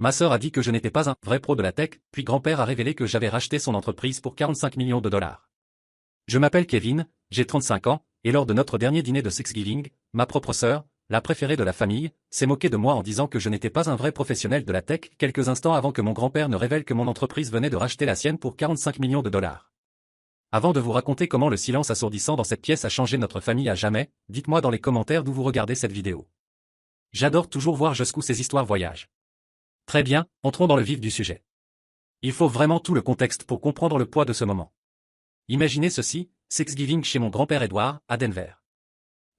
Ma sœur a dit que je n'étais pas un vrai pro de la tech, puis grand-père a révélé que j'avais racheté son entreprise pour 45 millions de dollars. Je m'appelle Kevin, j'ai 35 ans, et lors de notre dernier dîner de Thanksgiving, ma propre sœur, la préférée de la famille, s'est moquée de moi en disant que je n'étais pas un vrai professionnel de la tech quelques instants avant que mon grand-père ne révèle que mon entreprise venait de racheter la sienne pour 45 millions de dollars. Avant de vous raconter comment le silence assourdissant dans cette pièce a changé notre famille à jamais, dites-moi dans les commentaires d'où vous regardez cette vidéo. J'adore toujours voir jusqu'où ces histoires voyagent. Très bien, entrons dans le vif du sujet. Il faut vraiment tout le contexte pour comprendre le poids de ce moment. Imaginez ceci, Thanksgiving chez mon grand-père Edward, à Denver.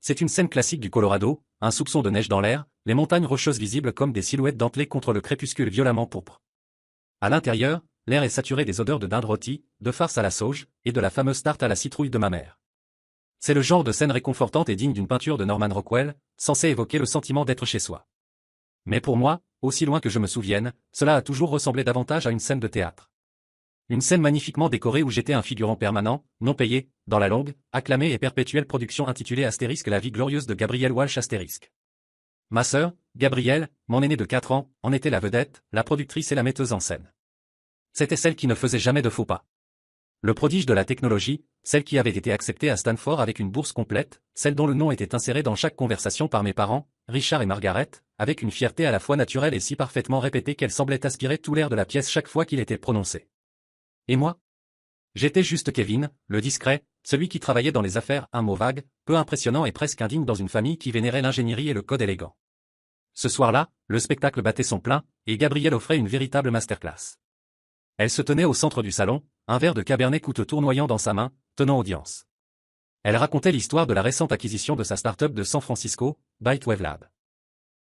C'est une scène classique du Colorado, un soupçon de neige dans l'air, les montagnes rocheuses visibles comme des silhouettes dentelées contre le crépuscule violemment pourpre. À l'intérieur, l'air est saturé des odeurs de dinde rôtie, de farce à la sauge, et de la fameuse tarte à la citrouille de ma mère. C'est le genre de scène réconfortante et digne d'une peinture de Norman Rockwell, censée évoquer le sentiment d'être chez soi. Mais pour moi, aussi loin que je me souvienne, cela a toujours ressemblé davantage à une scène de théâtre. Une scène magnifiquement décorée où j'étais un figurant permanent, non payé, dans la longue, acclamée et perpétuelle production intitulée Astérisque la vie glorieuse de Gabrielle Walsh Astérisque. Ma sœur, Gabrielle, mon aînée de 4 ans, en était la vedette, la productrice et la metteuse en scène. C'était celle qui ne faisait jamais de faux pas. Le prodige de la technologie, celle qui avait été acceptée à Stanford avec une bourse complète, celle dont le nom était inséré dans chaque conversation par mes parents, Richard et Margaret, avec une fierté à la fois naturelle et si parfaitement répétée qu'elle semblait aspirer tout l'air de la pièce chaque fois qu'il était prononcé. Et moi? J'étais juste Kevin, le discret, celui qui travaillait dans les affaires, un mot vague, peu impressionnant et presque indigne dans une famille qui vénérait l'ingénierie et le code élégant. Ce soir-là, le spectacle battait son plein, et Gabrielle offrait une véritable masterclass. Elle se tenait au centre du salon, un verre de cabernet coûteux tournoyant dans sa main, tenant audience. Elle racontait l'histoire de la récente acquisition de sa start-up de San Francisco, Bytewave Lab.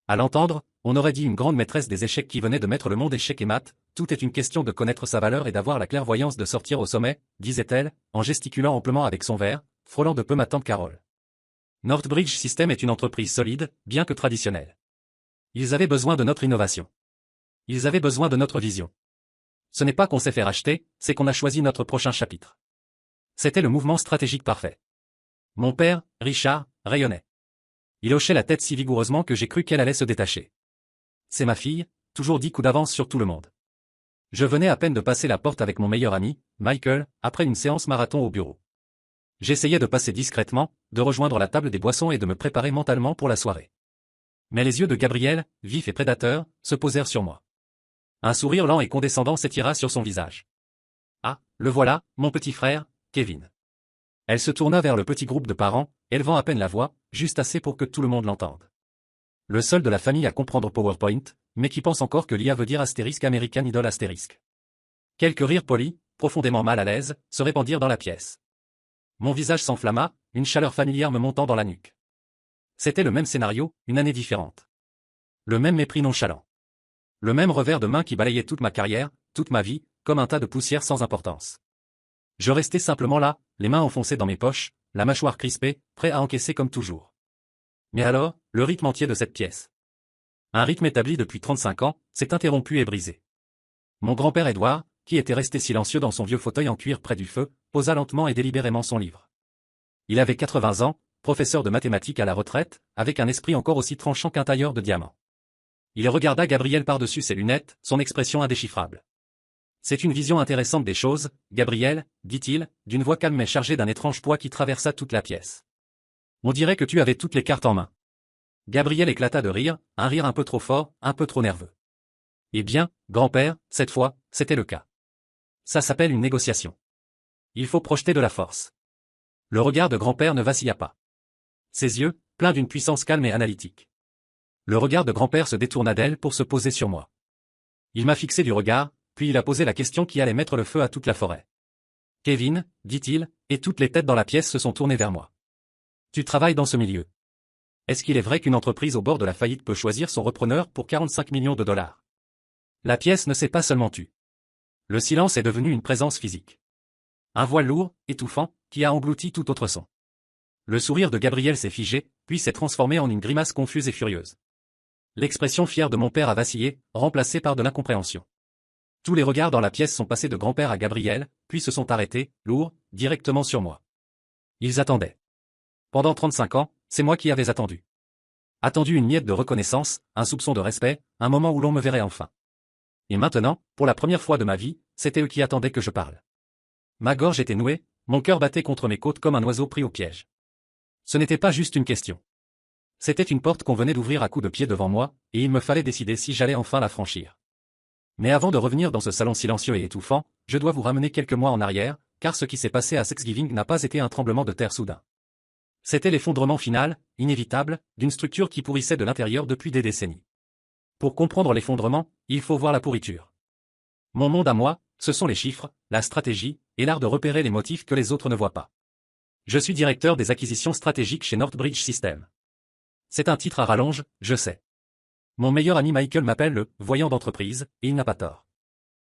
À l'entendre, on aurait dit une grande maîtresse des échecs qui venait de mettre le monde échec et mat, tout est une question de connaître sa valeur et d'avoir la clairvoyance de sortir au sommet, disait-elle, en gesticulant amplement avec son verre, frôlant de peu ma tante Carole. Northbridge System est une entreprise solide, bien que traditionnelle. Ils avaient besoin de notre innovation. Ils avaient besoin de notre vision. Ce n'est pas qu'on s'est fait racheter, c'est qu'on a choisi notre prochain chapitre. C'était le mouvement stratégique parfait. Mon père, Richard, rayonnait. Il hochait la tête si vigoureusement que j'ai cru qu'elle allait se détacher. C'est ma fille, toujours 10 coups d'avance sur tout le monde. Je venais à peine de passer la porte avec mon meilleur ami, Michael, après une séance marathon au bureau. J'essayais de passer discrètement, de rejoindre la table des boissons et de me préparer mentalement pour la soirée. Mais les yeux de Gabrielle, vifs et prédateurs, se posèrent sur moi. Un sourire lent et condescendant s'étira sur son visage. Ah, le voilà, mon petit frère, Kevin. Elle se tourna vers le petit groupe de parents, élevant à peine la voix, juste assez pour que tout le monde l'entende. Le seul de la famille à comprendre PowerPoint, mais qui pense encore que l'IA veut dire astérisque American Idol astérisque. Quelques rires polis, profondément mal à l'aise, se répandirent dans la pièce. Mon visage s'enflamma, une chaleur familière me montant dans la nuque. C'était le même scénario, une année différente. Le même mépris nonchalant. Le même revers de main qui balayait toute ma carrière, toute ma vie, comme un tas de poussière sans importance. Je restais simplement là, les mains enfoncées dans mes poches, la mâchoire crispée, prêt à encaisser comme toujours. Mais alors, le rythme entier de cette pièce. Un rythme établi depuis 35 ans, s'est interrompu et brisé. Mon grand-père Edward, qui était resté silencieux dans son vieux fauteuil en cuir près du feu, posa lentement et délibérément son livre. Il avait 80 ans, professeur de mathématiques à la retraite, avec un esprit encore aussi tranchant qu'un tailleur de diamants. Il regarda Gabrielle par-dessus ses lunettes, son expression indéchiffrable. C'est une vision intéressante des choses, Gabrielle, dit-il, d'une voix calme mais chargée d'un étrange poids qui traversa toute la pièce. On dirait que tu avais toutes les cartes en main. Gabrielle éclata de rire, un rire un peu trop fort, un peu trop nerveux. Eh bien, grand-père, cette fois, c'était le cas. Ça s'appelle une négociation. Il faut projeter de la force. Le regard de grand-père ne vacilla pas. Ses yeux, pleins d'une puissance calme et analytique. Le regard de grand-père se détourna d'elle pour se poser sur moi. Il m'a fixé du regard, puis il a posé la question qui allait mettre le feu à toute la forêt. Kevin, dit-il, et toutes les têtes dans la pièce se sont tournées vers moi. Tu travailles dans ce milieu. Est-ce qu'il est vrai qu'une entreprise au bord de la faillite peut choisir son repreneur pour 45 millions de dollars? La pièce ne s'est pas seulement tue. Le silence est devenu une présence physique. Un voile lourd, étouffant, qui a englouti tout autre son. Le sourire de Gabrielle s'est figé, puis s'est transformé en une grimace confuse et furieuse. L'expression fière de mon père a vacillé, remplacée par de l'incompréhension. Tous les regards dans la pièce sont passés de grand-père à Gabrielle, puis se sont arrêtés, lourds, directement sur moi. Ils attendaient. Pendant 35 ans, c'est moi qui avais attendu. Attendu une miette de reconnaissance, un soupçon de respect, un moment où l'on me verrait enfin. Et maintenant, pour la première fois de ma vie, c'était eux qui attendaient que je parle. Ma gorge était nouée, mon cœur battait contre mes côtes comme un oiseau pris au piège. Ce n'était pas juste une question. C'était une porte qu'on venait d'ouvrir à coups de pied devant moi, et il me fallait décider si j'allais enfin la franchir. Mais avant de revenir dans ce salon silencieux et étouffant, je dois vous ramener quelques mois en arrière, car ce qui s'est passé à Thanksgiving n'a pas été un tremblement de terre soudain. C'était l'effondrement final, inévitable, d'une structure qui pourrissait de l'intérieur depuis des décennies. Pour comprendre l'effondrement, il faut voir la pourriture. Mon monde à moi, ce sont les chiffres, la stratégie, et l'art de repérer les motifs que les autres ne voient pas. Je suis directeur des acquisitions stratégiques chez Northbridge Systems. C'est un titre à rallonge, je sais. Mon meilleur ami Michael m'appelle le « voyant d'entreprise », et il n'a pas tort.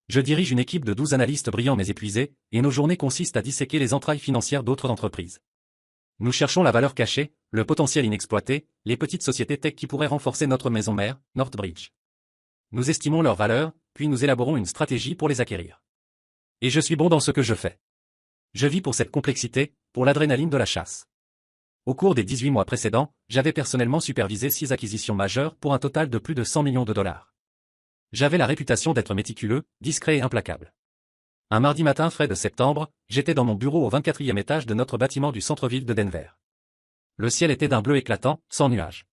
Je dirige une équipe de 12 analystes brillants mais épuisés, et nos journées consistent à disséquer les entrailles financières d'autres entreprises. Nous cherchons la valeur cachée, le potentiel inexploité, les petites sociétés tech qui pourraient renforcer notre maison mère, Northbridge. Nous estimons leur valeur, puis nous élaborons une stratégie pour les acquérir. Et je suis bon dans ce que je fais. Je vis pour cette complexité, pour l'adrénaline de la chasse. Au cours des 18 mois précédents, j'avais personnellement supervisé 6 acquisitions majeures pour un total de plus de 100 millions de dollars. J'avais la réputation d'être méticuleux, discret et implacable. Un mardi matin frais de septembre, j'étais dans mon bureau au 24e étage de notre bâtiment du centre-ville de Denver. Le ciel était d'un bleu éclatant, sans nuages.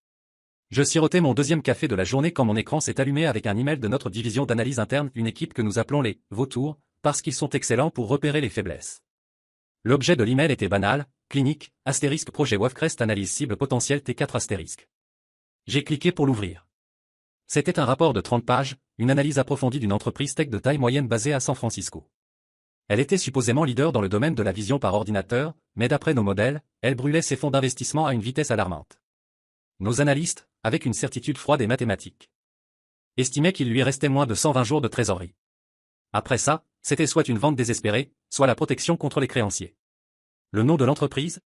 Je sirotais mon deuxième café de la journée quand mon écran s'est allumé avec un email de notre division d'analyse interne, une équipe que nous appelons les « vautours », parce qu'ils sont excellents pour repérer les faiblesses. L'objet de l'email était banal, clinique, astérisque projet Wavecrest analyse cible potentielle T4 astérisque. J'ai cliqué pour l'ouvrir. C'était un rapport de 30 pages, une analyse approfondie d'une entreprise tech de taille moyenne basée à San Francisco. Elle était supposément leader dans le domaine de la vision par ordinateur, mais d'après nos modèles, elle brûlait ses fonds d'investissement à une vitesse alarmante. Nos analystes, avec une certitude froide et mathématique, estimaient qu'il lui restait moins de 120 jours de trésorerie. Après ça, c'était soit une vente désespérée, soit la protection contre les créanciers. Le nom de l'entreprise ?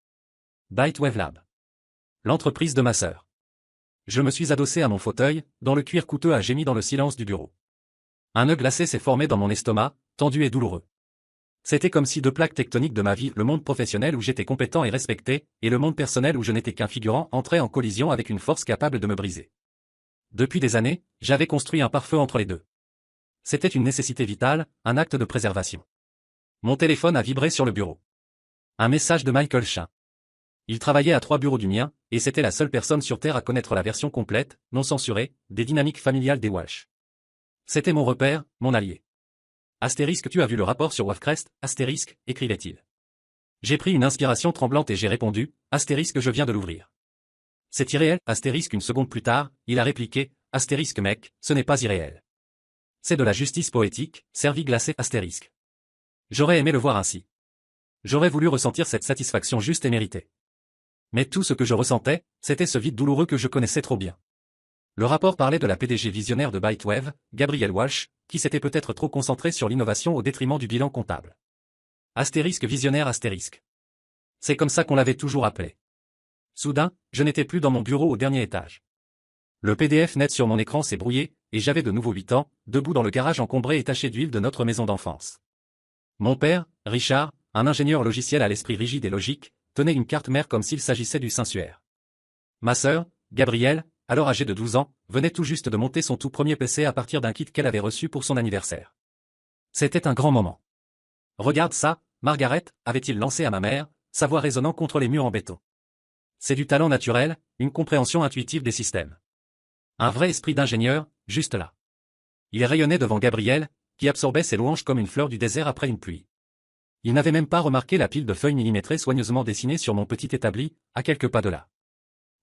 Bitewave Lab. L'entreprise de ma sœur. Je me suis adossé à mon fauteuil, dont le cuir coûteux a gémi dans le silence du bureau. Un nœud glacé s'est formé dans mon estomac, tendu et douloureux. C'était comme si deux plaques tectoniques de ma vie, le monde professionnel où j'étais compétent et respecté, et le monde personnel où je n'étais qu'un figurant, entraient en collision avec une force capable de me briser. Depuis des années, j'avais construit un pare-feu entre les deux. C'était une nécessité vitale, un acte de préservation. Mon téléphone a vibré sur le bureau. Un message de Michael Chin. Il travaillait à 3 bureaux du mien, et c'était la seule personne sur Terre à connaître la version complète, non censurée, des dynamiques familiales des Walsh. C'était mon repère, mon allié. Astérisque, tu as vu le rapport sur Wavecrest, astérisque, écrivait-il. J'ai pris une inspiration tremblante et j'ai répondu, astérisque, je viens de l'ouvrir. C'est irréel, astérisque. Une seconde plus tard, il a répliqué, astérisque mec, ce n'est pas irréel. C'est de la justice poétique, servi glacé, astérisque. J'aurais aimé le voir ainsi. J'aurais voulu ressentir cette satisfaction juste et méritée. Mais tout ce que je ressentais, c'était ce vide douloureux que je connaissais trop bien. Le rapport parlait de la PDG visionnaire de Bitewave, Gabrielle Walsh, qui s'était peut-être trop concentrée sur l'innovation au détriment du bilan comptable. Astérisque visionnaire astérisque. C'est comme ça qu'on l'avait toujours appelé. Soudain, je n'étais plus dans mon bureau au dernier étage. Le PDF net sur mon écran s'est brouillé, et j'avais de nouveau 8 ans, debout dans le garage encombré et taché d'huile de notre maison d'enfance. Mon père, Richard, un ingénieur logiciel à l'esprit rigide et logique, tenait une carte mère comme s'il s'agissait du Saint-Suaire. Ma sœur, Gabrielle, alors âgée de 12 ans, venait tout juste de monter son tout premier PC à partir d'un kit qu'elle avait reçu pour son anniversaire. C'était un grand moment. « Regarde ça, Margaret », avait-il lancé à ma mère, sa voix résonnant contre les murs en béton. C'est du talent naturel, une compréhension intuitive des systèmes. Un vrai esprit d'ingénieur, juste là. Il rayonnait devant Gabrielle, qui absorbait ses louanges comme une fleur du désert après une pluie. Il n'avait même pas remarqué la pile de feuilles millimétrées soigneusement dessinées sur mon petit établi, à quelques pas de là.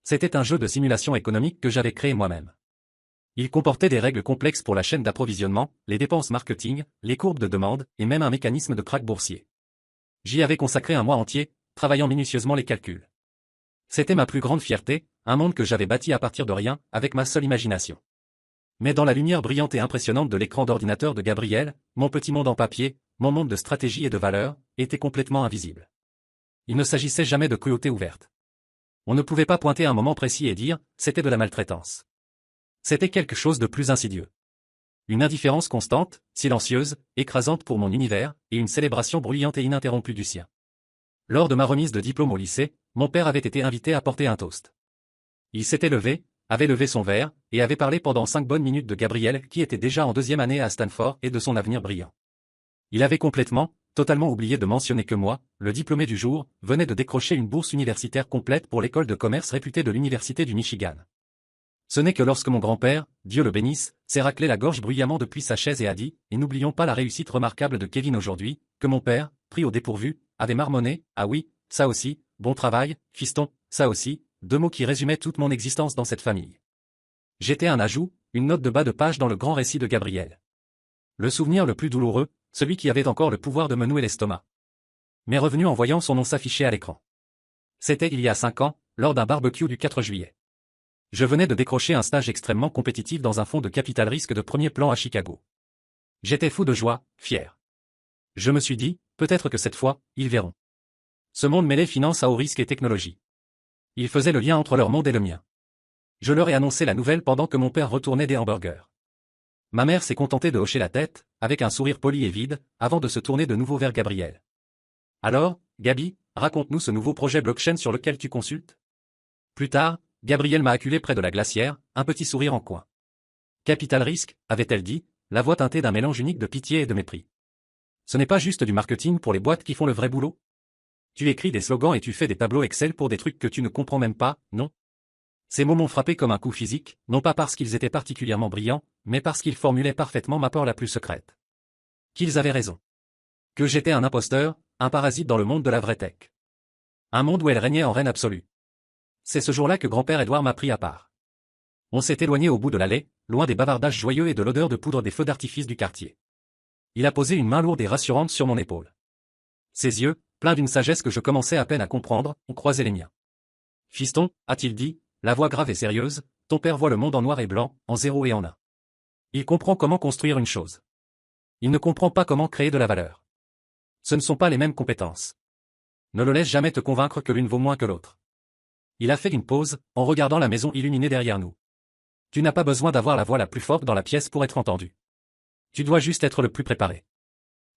C'était un jeu de simulation économique que j'avais créé moi-même. Il comportait des règles complexes pour la chaîne d'approvisionnement, les dépenses marketing, les courbes de demande, et même un mécanisme de krach boursier. J'y avais consacré un mois entier, travaillant minutieusement les calculs. C'était ma plus grande fierté, un monde que j'avais bâti à partir de rien, avec ma seule imagination. Mais dans la lumière brillante et impressionnante de l'écran d'ordinateur de Gabrielle, mon petit monde en papier, mon monde de stratégie et de valeur, était complètement invisible. Il ne s'agissait jamais de cruauté ouverte. On ne pouvait pas pointer un moment précis et dire, c'était de la maltraitance. C'était quelque chose de plus insidieux. Une indifférence constante, silencieuse, écrasante pour mon univers, et une célébration bruyante et ininterrompue du sien. Lors de ma remise de diplôme au lycée, mon père avait été invité à porter un toast. Il s'était levé, avait levé son verre, et avait parlé pendant 5 bonnes minutes de Gabriel qui était déjà en 2e année à Stanford et de son avenir brillant. Il avait totalement oublié de mentionner que moi, le diplômé du jour, venais de décrocher une bourse universitaire complète pour l'école de commerce réputée de l'Université du Michigan. Ce n'est que lorsque mon grand-père, Dieu le bénisse, s'est raclé la gorge bruyamment depuis sa chaise et a dit, et n'oublions pas la réussite remarquable de Kevin aujourd'hui, que mon père, pris au dépourvu, avait marmonné, ah oui, ça aussi, bon travail, fiston, ça aussi, 2 mots qui résumaient toute mon existence dans cette famille. J'étais un ajout, une note de bas de page dans le grand récit de Gabriel. Le souvenir le plus douloureux, celui qui avait encore le pouvoir de me nouer l'estomac. M'est revenu en voyant son nom s'afficher à l'écran. C'était il y a 5 ans, lors d'un barbecue du 4 juillet. Je venais de décrocher un stage extrêmement compétitif dans un fonds de capital risque de premier plan à Chicago. J'étais fou de joie, fier. Je me suis dit, peut-être que cette fois, ils verront. Ce monde mêlait finance à haut risque et technologie. Ils faisaient le lien entre leur monde et le mien. Je leur ai annoncé la nouvelle pendant que mon père retournait des hamburgers. Ma mère s'est contentée de hocher la tête, avec un sourire poli et vide, avant de se tourner de nouveau vers Gabriel. Alors, Gabi, raconte-nous ce nouveau projet blockchain sur lequel tu consultes. Plus tard, Gabriel m'a acculé près de la glacière, un petit sourire en coin. Capital risque, avait-elle dit, la voix teintée d'un mélange unique de pitié et de mépris. Ce n'est pas juste du marketing pour les boîtes qui font le vrai boulot. Tu écris des slogans et tu fais des tableaux Excel pour des trucs que tu ne comprends même pas, non? Ces mots m'ont frappé comme un coup physique, non pas parce qu'ils étaient particulièrement brillants, mais parce qu'ils formulaient parfaitement ma peur la plus secrète. Qu'ils avaient raison. Que j'étais un imposteur, un parasite dans le monde de la vraie tech. Un monde où elle régnait en reine absolue. C'est ce jour-là que grand-père Edouard m'a pris à part. On s'est éloigné au bout de l'allée, loin des bavardages joyeux et de l'odeur de poudre des feux d'artifice du quartier. Il a posé une main lourde et rassurante sur mon épaule. Ses yeux, pleins d'une sagesse que je commençais à peine à comprendre, ont croisé les miens. Fiston, a-t-il dit, la voix grave et sérieuse, ton père voit le monde en noir et blanc, en 0 et en 1. Il comprend comment construire une chose. Il ne comprend pas comment créer de la valeur. Ce ne sont pas les mêmes compétences. Ne le laisse jamais te convaincre que l'une vaut moins que l'autre. Il a fait une pause, en regardant la maison illuminée derrière nous. Tu n'as pas besoin d'avoir la voix la plus forte dans la pièce pour être entendu. Tu dois juste être le plus préparé.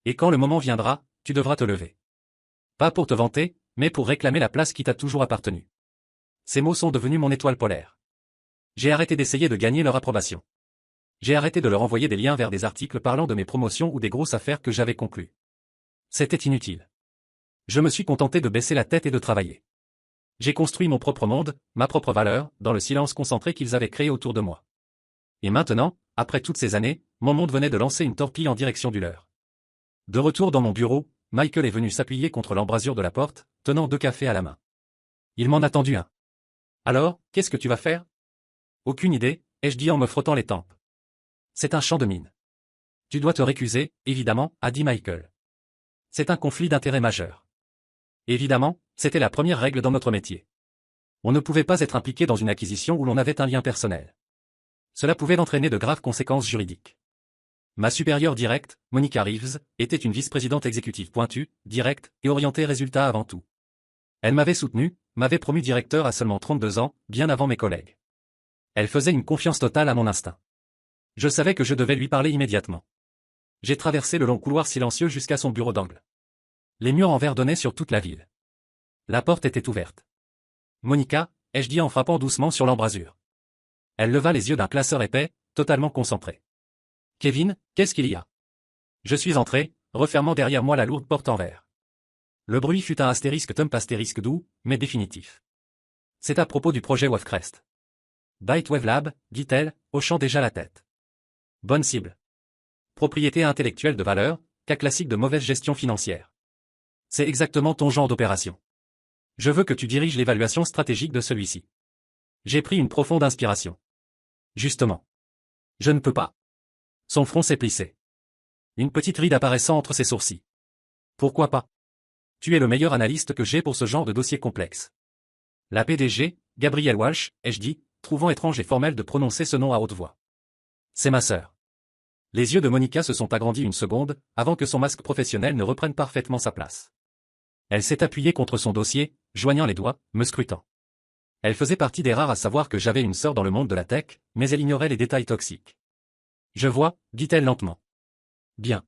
Et quand le moment viendra, tu devras te lever. Pas pour te vanter, mais pour réclamer la place qui t'a toujours appartenu. Ces mots sont devenus mon étoile polaire. J'ai arrêté d'essayer de gagner leur approbation. J'ai arrêté de leur envoyer des liens vers des articles parlant de mes promotions ou des grosses affaires que j'avais conclues. C'était inutile. Je me suis contenté de baisser la tête et de travailler. J'ai construit mon propre monde, ma propre valeur, dans le silence concentré qu'ils avaient créé autour de moi. Et maintenant, après toutes ces années, mon monde venait de lancer une torpille en direction du leur. De retour dans mon bureau, Michael est venu s'appuyer contre l'embrasure de la porte, tenant 2 cafés à la main. Il m'en a tendu un. Alors, qu'est-ce que tu vas faire? Aucune idée, ai-je dit en me frottant les tempes. C'est un champ de mine. Tu dois te récuser, évidemment, a dit Michael. C'est un conflit d'intérêts majeur. Évidemment, c'était la première règle dans notre métier. On ne pouvait pas être impliqué dans une acquisition où l'on avait un lien personnel. Cela pouvait entraîner de graves conséquences juridiques. Ma supérieure directe, Monica Reeves, était une vice-présidente exécutive pointue, directe et orientée résultat avant tout. Elle m'avait soutenu, m'avait promu directeur à seulement 32 ans, bien avant mes collègues. Elle faisait une confiance totale à mon instinct. Je savais que je devais lui parler immédiatement. J'ai traversé le long couloir silencieux jusqu'à son bureau d'angle. Les murs en verre donnaient sur toute la ville. La porte était ouverte. Monica, ai-je dit en frappant doucement sur l'embrasure. Elle leva les yeux d'un classeur épais, totalement concentré. Kevin, qu'est-ce qu'il y a? Je suis entré, refermant derrière moi la lourde porte en verre. Le bruit fut un astérisque thump astérisque doux, mais définitif. C'est à propos du projet Wavecrest. Bytewave Lab, dit-elle, hochant déjà la tête. Bonne cible. Propriété intellectuelle de valeur, cas classique de mauvaise gestion financière. C'est exactement ton genre d'opération. Je veux que tu diriges l'évaluation stratégique de celui-ci. J'ai pris une profonde inspiration. Justement. Je ne peux pas. Son front s'est plissé. Une petite ride apparaissant entre ses sourcils. Pourquoi pas? Tu es le meilleur analyste que j'ai pour ce genre de dossier complexe. La PDG, Gabrielle Walsh, ai-je dit, trouvant étrange et formel de prononcer ce nom à haute voix. C'est ma sœur. Les yeux de Monica se sont agrandis une seconde, avant que son masque professionnel ne reprenne parfaitement sa place. Elle s'est appuyée contre son dossier, joignant les doigts, me scrutant. Elle faisait partie des rares à savoir que j'avais une sœur dans le monde de la tech, mais elle ignorait les détails toxiques. Je vois, dit-elle lentement. Bien.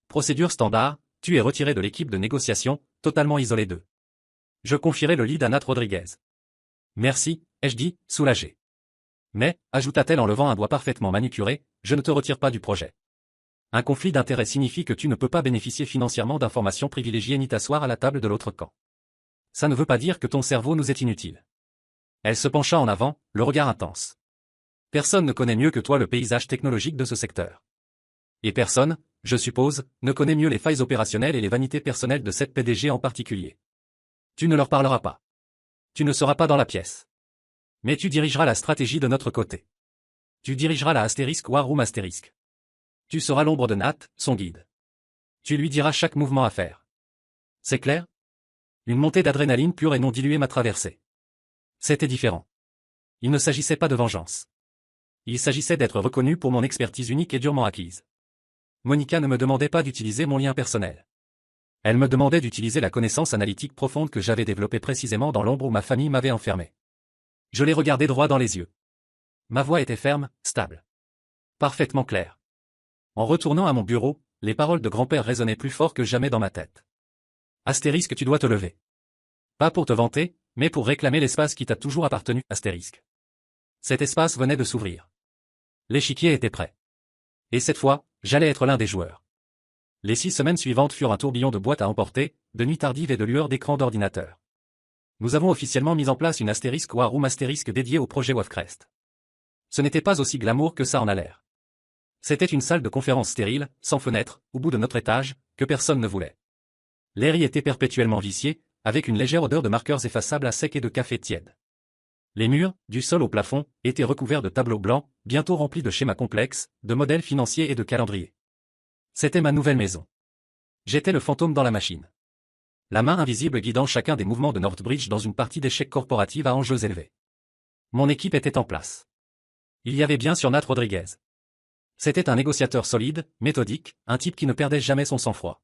Procédure standard, tu es retiré de l'équipe de négociation, totalement isolé d'eux. Je confierai le lead à Nat Rodriguez. Merci, ai-je dit, soulagé. Mais, ajouta-t-elle en levant un doigt parfaitement manucuré, je ne te retire pas du projet. Un conflit d'intérêts signifie que tu ne peux pas bénéficier financièrement d'informations privilégiées ni t'asseoir à la table de l'autre camp. Ça ne veut pas dire que ton cerveau nous est inutile. Elle se pencha en avant, le regard intense. Personne ne connaît mieux que toi le paysage technologique de ce secteur. Et personne, je suppose, ne connaît mieux les failles opérationnelles et les vanités personnelles de cette PDG en particulier. Tu ne leur parleras pas. Tu ne seras pas dans la pièce. Mais tu dirigeras la stratégie de notre côté. Tu dirigeras la astérisque War Room astérisque. Tu seras l'ombre de Nat, son guide. Tu lui diras chaque mouvement à faire. C'est clair? Une montée d'adrénaline pure et non diluée m'a traversé. C'était différent. Il ne s'agissait pas de vengeance. Il s'agissait d'être reconnu pour mon expertise unique et durement acquise. Monica ne me demandait pas d'utiliser mon lien personnel. Elle me demandait d'utiliser la connaissance analytique profonde que j'avais développée précisément dans l'ombre où ma famille m'avait enfermé. Je l'ai regardé droit dans les yeux. Ma voix était ferme, stable. Parfaitement claire. En retournant à mon bureau, les paroles de grand-père résonnaient plus fort que jamais dans ma tête. Astérisque, tu dois te lever. Pas pour te vanter, mais pour réclamer l'espace qui t'a toujours appartenu, astérisque. Cet espace venait de s'ouvrir. L'échiquier était prêt. Et cette fois, j'allais être l'un des joueurs. Les 6 semaines suivantes furent un tourbillon de boîtes à emporter, de nuits tardives et de lueurs d'écran d'ordinateur. Nous avons officiellement mis en place une astérisque War Room astérisque dédiée au projet Wavecrest. Ce n'était pas aussi glamour que ça en a l'air. C'était une salle de conférence stérile, sans fenêtre, au bout de notre étage, que personne ne voulait. L'air y était perpétuellement vicié, avec une légère odeur de marqueurs effaçables à sec et de café tiède. Les murs, du sol au plafond, étaient recouverts de tableaux blancs, bientôt remplis de schémas complexes, de modèles financiers et de calendriers. C'était ma nouvelle maison. J'étais le fantôme dans la machine. La main invisible guidant chacun des mouvements de Northbridge dans une partie d'échecs corporative à enjeux élevés. Mon équipe était en place. Il y avait bien sûr Nat Rodriguez. C'était un négociateur solide, méthodique, un type qui ne perdait jamais son sang-froid.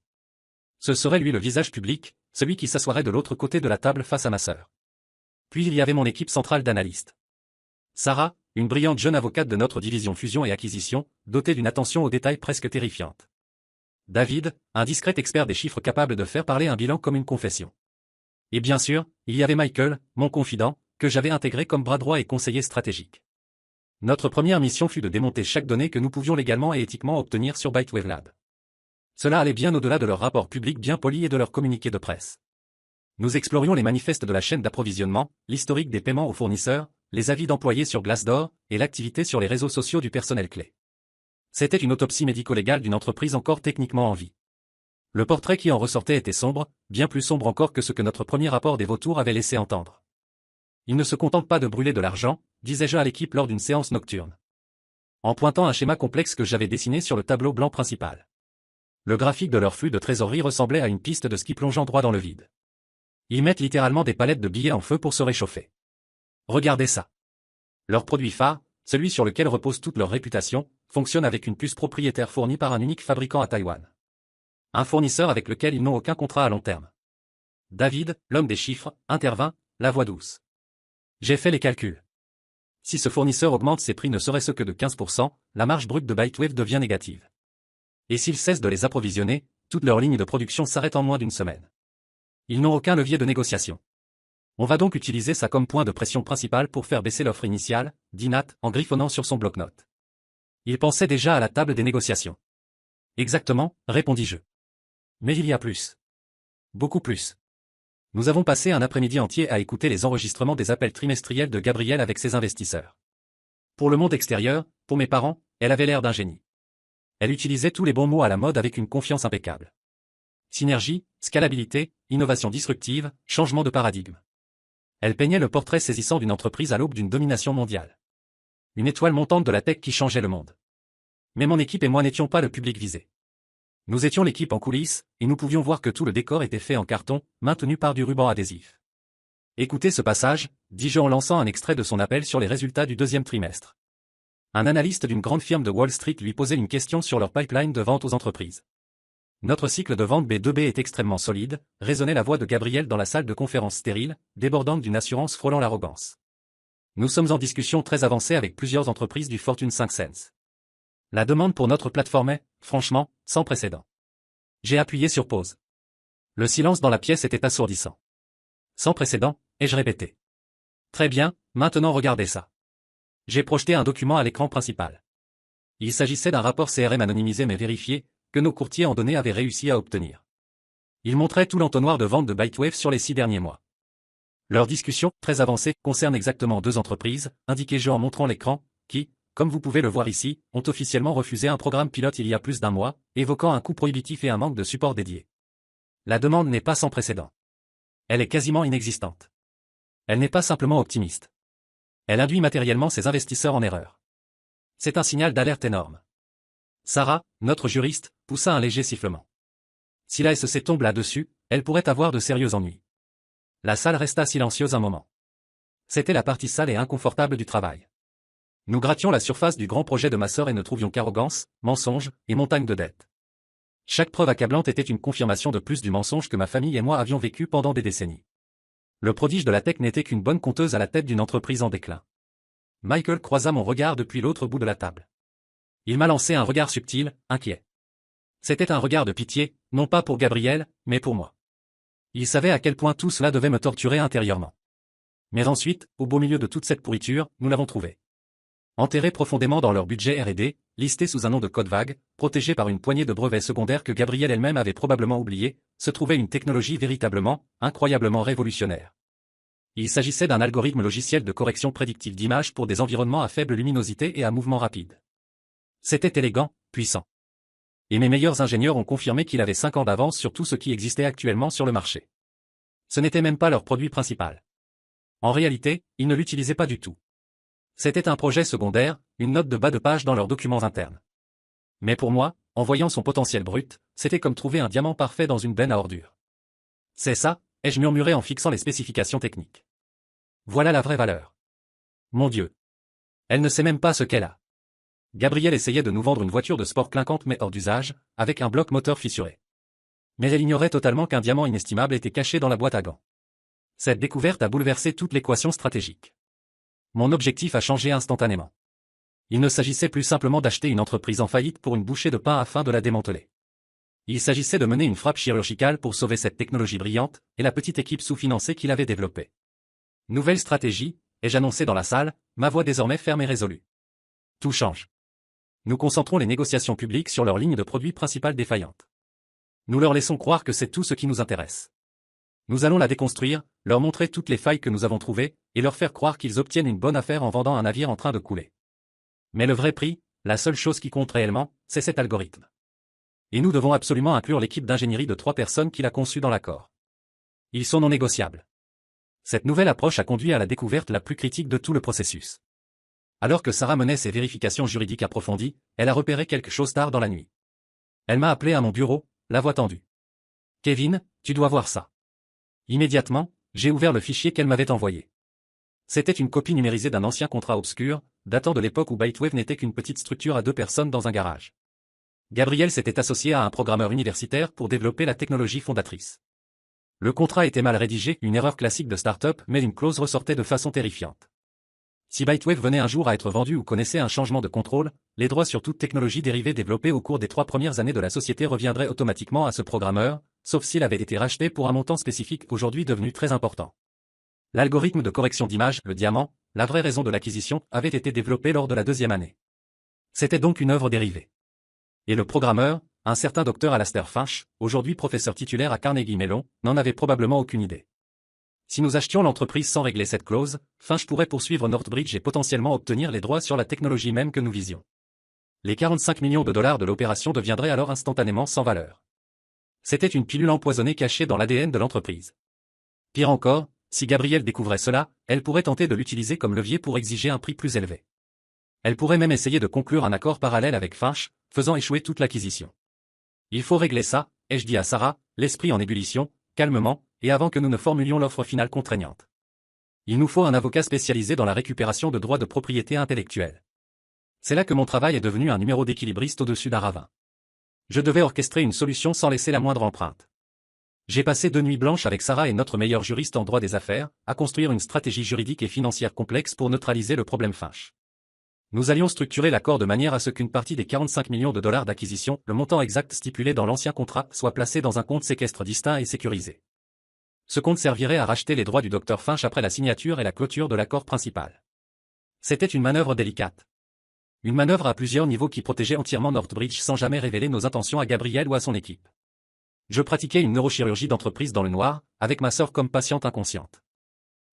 Ce serait lui le visage public, celui qui s'assoirait de l'autre côté de la table face à ma sœur. Puis il y avait mon équipe centrale d'analystes. Sarah, une brillante jeune avocate de notre division fusion et acquisition, dotée d'une attention aux détails presque terrifiante. David, un discret expert des chiffres capable de faire parler un bilan comme une confession. Et bien sûr, il y avait Michael, mon confident, que j'avais intégré comme bras droit et conseiller stratégique. Notre première mission fut de démonter chaque donnée que nous pouvions légalement et éthiquement obtenir sur Bytewave Lab. Cela allait bien au-delà de leurs rapports publics bien polis et de leurs communiqués de presse. Nous explorions les manifestes de la chaîne d'approvisionnement, l'historique des paiements aux fournisseurs, les avis d'employés sur Glassdoor, et l'activité sur les réseaux sociaux du personnel clé. C'était une autopsie médico-légale d'une entreprise encore techniquement en vie. Le portrait qui en ressortait était sombre, bien plus sombre encore que ce que notre premier rapport des vautours avait laissé entendre. Ils ne se contentent pas de brûler de l'argent, disais-je à l'équipe lors d'une séance nocturne. En pointant un schéma complexe que j'avais dessiné sur le tableau blanc principal. Le graphique de leur flux de trésorerie ressemblait à une piste de ski plongeant droit dans le vide. Ils mettent littéralement des palettes de billets en feu pour se réchauffer. Regardez ça. Leur produit phare, celui sur lequel repose toute leur réputation, fonctionne avec une puce propriétaire fournie par un unique fabricant à Taïwan. Un fournisseur avec lequel ils n'ont aucun contrat à long terme. David, l'homme des chiffres, intervint, la voix douce. J'ai fait les calculs. Si ce fournisseur augmente ses prix ne serait-ce que de 15%, la marge brute de Bytewave devient négative. Et s'ils cessent de les approvisionner, toute leur ligne de production s'arrête en moins d'une semaine. Ils n'ont aucun levier de négociation. On va donc utiliser ça comme point de pression principal pour faire baisser l'offre initiale, dit Nat, en griffonnant sur son bloc-notes. Il pensait déjà à la table des négociations. Exactement, répondis-je. Mais il y a plus. Beaucoup plus. Nous avons passé un après-midi entier à écouter les enregistrements des appels trimestriels de Gabrielle avec ses investisseurs. Pour le monde extérieur, pour mes parents, elle avait l'air d'un génie. Elle utilisait tous les bons mots à la mode avec une confiance impeccable. Synergie, scalabilité, innovation disruptive, changement de paradigme. Elle peignait le portrait saisissant d'une entreprise à l'aube d'une domination mondiale. Une étoile montante de la tech qui changeait le monde. Mais mon équipe et moi n'étions pas le public visé. Nous étions l'équipe en coulisses, et nous pouvions voir que tout le décor était fait en carton, maintenu par du ruban adhésif. Écoutez ce passage, dis-je en lançant un extrait de son appel sur les résultats du deuxième trimestre. Un analyste d'une grande firme de Wall Street lui posait une question sur leur pipeline de vente aux entreprises. Notre cycle de vente B2B est extrêmement solide, résonnait la voix de Gabriel dans la salle de conférence stérile, débordante d'une assurance frôlant l'arrogance. Nous sommes en discussion très avancée avec plusieurs entreprises du Fortune 500. La demande pour notre plateforme est, franchement, sans précédent. J'ai appuyé sur pause. Le silence dans la pièce était assourdissant. Sans précédent, ai-je répété. Très bien, maintenant regardez ça. J'ai projeté un document à l'écran principal. Il s'agissait d'un rapport CRM anonymisé mais vérifié, que nos courtiers en données avaient réussi à obtenir. Il montrait tout l'entonnoir de vente de Bytewave sur les 6 derniers mois. Leur discussion, très avancée, concerne exactement 2 entreprises, indiquées en montrant l'écran, qui, comme vous pouvez le voir ici, ont officiellement refusé un programme pilote il y a plus d'1 mois, évoquant un coût prohibitif et un manque de support dédié. La demande n'est pas sans précédent. Elle est quasiment inexistante. Elle n'est pas simplement optimiste. Elle induit matériellement ses investisseurs en erreur. C'est un signal d'alerte énorme. Sarah, notre juriste, poussa un léger sifflement. Si la SEC tombe là-dessus, elle pourrait avoir de sérieux ennuis. La salle resta silencieuse un moment. C'était la partie sale et inconfortable du travail. Nous grattions la surface du grand projet de ma sœur et ne trouvions qu'arrogance, mensonge et montagne de dettes. Chaque preuve accablante était une confirmation de plus du mensonge que ma famille et moi avions vécu pendant des décennies. Le prodige de la tech n'était qu'une bonne conteuse à la tête d'une entreprise en déclin. Michael croisa mon regard depuis l'autre bout de la table. Il m'a lancé un regard subtil, inquiet. C'était un regard de pitié, non pas pour Gabriel, mais pour moi. Il savait à quel point tout cela devait me torturer intérieurement. Mais ensuite, au beau milieu de toute cette pourriture, nous l'avons trouvé. Enterrés profondément dans leur budget R&D, listés sous un nom de code vague, protégés par une poignée de brevets secondaires que Gabrielle elle-même avait probablement oubliés, se trouvait une technologie véritablement, incroyablement révolutionnaire. Il s'agissait d'un algorithme logiciel de correction prédictive d'images pour des environnements à faible luminosité et à mouvement rapide. C'était élégant, puissant. Et mes meilleurs ingénieurs ont confirmé qu'il avait 5 ans d'avance sur tout ce qui existait actuellement sur le marché. Ce n'était même pas leur produit principal. En réalité, ils ne l'utilisaient pas du tout. C'était un projet secondaire, une note de bas de page dans leurs documents internes. Mais pour moi, en voyant son potentiel brut, c'était comme trouver un diamant parfait dans une benne à ordures. C'est ça, ai-je murmuré en fixant les spécifications techniques. Voilà la vraie valeur. Mon Dieu. Elle ne sait même pas ce qu'elle a. Gabriel essayait de nous vendre une voiture de sport clinquante mais hors d'usage, avec un bloc moteur fissuré. Mais elle ignorait totalement qu'un diamant inestimable était caché dans la boîte à gants. Cette découverte a bouleversé toute l'équation stratégique. Mon objectif a changé instantanément. Il ne s'agissait plus simplement d'acheter une entreprise en faillite pour une bouchée de pain afin de la démanteler. Il s'agissait de mener une frappe chirurgicale pour sauver cette technologie brillante et la petite équipe sous-financée qu'il avait développée. Nouvelle stratégie, ai-je annoncé dans la salle, ma voix désormais ferme et résolue. Tout change. Nous concentrons les négociations publiques sur leur ligne de produits principale défaillante. Nous leur laissons croire que c'est tout ce qui nous intéresse. Nous allons la déconstruire, leur montrer toutes les failles que nous avons trouvées, et leur faire croire qu'ils obtiennent une bonne affaire en vendant un navire en train de couler. Mais le vrai prix, la seule chose qui compte réellement, c'est cet algorithme. Et nous devons absolument inclure l'équipe d'ingénierie de 3 personnes qui l'a conçu dans l'accord. Ils sont non négociables. Cette nouvelle approche a conduit à la découverte la plus critique de tout le processus. Alors que Sarah menait ses vérifications juridiques approfondies, elle a repéré quelque chose tard dans la nuit. Elle m'a appelé à mon bureau, la voix tendue. « Kevin, tu dois voir ça. » Immédiatement, j'ai ouvert le fichier qu'elle m'avait envoyé. C'était une copie numérisée d'un ancien contrat obscur, datant de l'époque où Bytewave n'était qu'une petite structure à 2 personnes dans un garage. Gabriel s'était associé à un programmeur universitaire pour développer la technologie fondatrice. Le contrat était mal rédigé, une erreur classique de start-up, mais une clause ressortait de façon terrifiante. Si Bytewave venait un jour à être vendu ou connaissait un changement de contrôle, les droits sur toute technologie dérivée développée au cours des 3 premières années de la société reviendraient automatiquement à ce programmeur, sauf s'il avait été racheté pour un montant spécifique aujourd'hui devenu très important. L'algorithme de correction d'image, le diamant, la vraie raison de l'acquisition, avait été développé lors de la 2e année. C'était donc une œuvre dérivée. Et le programmeur, un certain Dr Alastair Finch, aujourd'hui professeur titulaire à Carnegie Mellon, n'en avait probablement aucune idée. Si nous achetions l'entreprise sans régler cette clause, Finch pourrait poursuivre Northbridge et potentiellement obtenir les droits sur la technologie même que nous visions. Les 45 millions de dollars de l'opération deviendraient alors instantanément sans valeur. C'était une pilule empoisonnée cachée dans l'ADN de l'entreprise. Pire encore, si Gabrielle découvrait cela, elle pourrait tenter de l'utiliser comme levier pour exiger un prix plus élevé. Elle pourrait même essayer de conclure un accord parallèle avec Finch, faisant échouer toute l'acquisition. Il faut régler ça, ai-je dit à Sarah, l'esprit en ébullition, calmement, et avant que nous ne formulions l'offre finale contraignante. Il nous faut un avocat spécialisé dans la récupération de droits de propriété intellectuelle. C'est là que mon travail est devenu un numéro d'équilibriste au-dessus d'un ravin. Je devais orchestrer une solution sans laisser la moindre empreinte. J'ai passé 2 nuits blanches avec Sarah et notre meilleur juriste en droit des affaires, à construire une stratégie juridique et financière complexe pour neutraliser le problème Finch. Nous allions structurer l'accord de manière à ce qu'une partie des 45 millions de dollars d'acquisition, le montant exact stipulé dans l'ancien contrat, soit placé dans un compte séquestre distinct et sécurisé. Ce compte servirait à racheter les droits du Dr Finch après la signature et la clôture de l'accord principal. C'était une manœuvre délicate. Une manœuvre à plusieurs niveaux qui protégeait entièrement Northbridge sans jamais révéler nos intentions à Gabriel ou à son équipe. Je pratiquais une neurochirurgie d'entreprise dans le noir, avec ma sœur comme patiente inconsciente.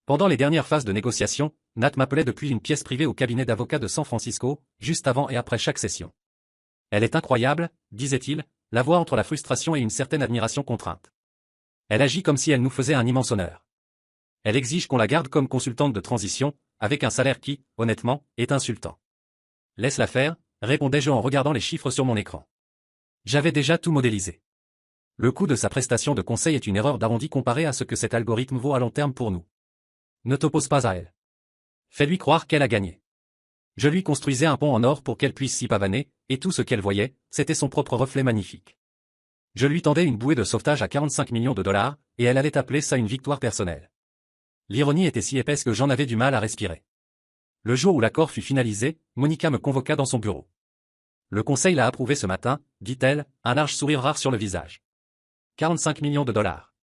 Pendant les dernières phases de négociation, Nat m'appelait depuis une pièce privée au cabinet d'avocats de San Francisco, juste avant et après chaque session. Elle est incroyable, disait-il, la voix entre la frustration et une certaine admiration contrainte. Elle agit comme si elle nous faisait un immense honneur. Elle exige qu'on la garde comme consultante de transition, avec un salaire qui, honnêtement, est insultant. Laisse-la faire, répondais-je en regardant les chiffres sur mon écran. J'avais déjà tout modélisé. Le coût de sa prestation de conseil est une erreur d'arrondi comparé à ce que cet algorithme vaut à long terme pour nous. Ne t'oppose pas à elle. Fais-lui croire qu'elle a gagné. Je lui construisais un pont en or pour qu'elle puisse s'y pavaner, et tout ce qu'elle voyait, c'était son propre reflet magnifique. Je lui tendais une bouée de sauvetage à 45 millions de dollars, et elle allait appeler ça une victoire personnelle. L'ironie était si épaisse que j'en avais du mal à respirer. Le jour où l'accord fut finalisé, Monica me convoqua dans son bureau. Le conseil l'a approuvé ce matin, dit-elle, un large sourire rare sur le visage. 45 millions de dollars.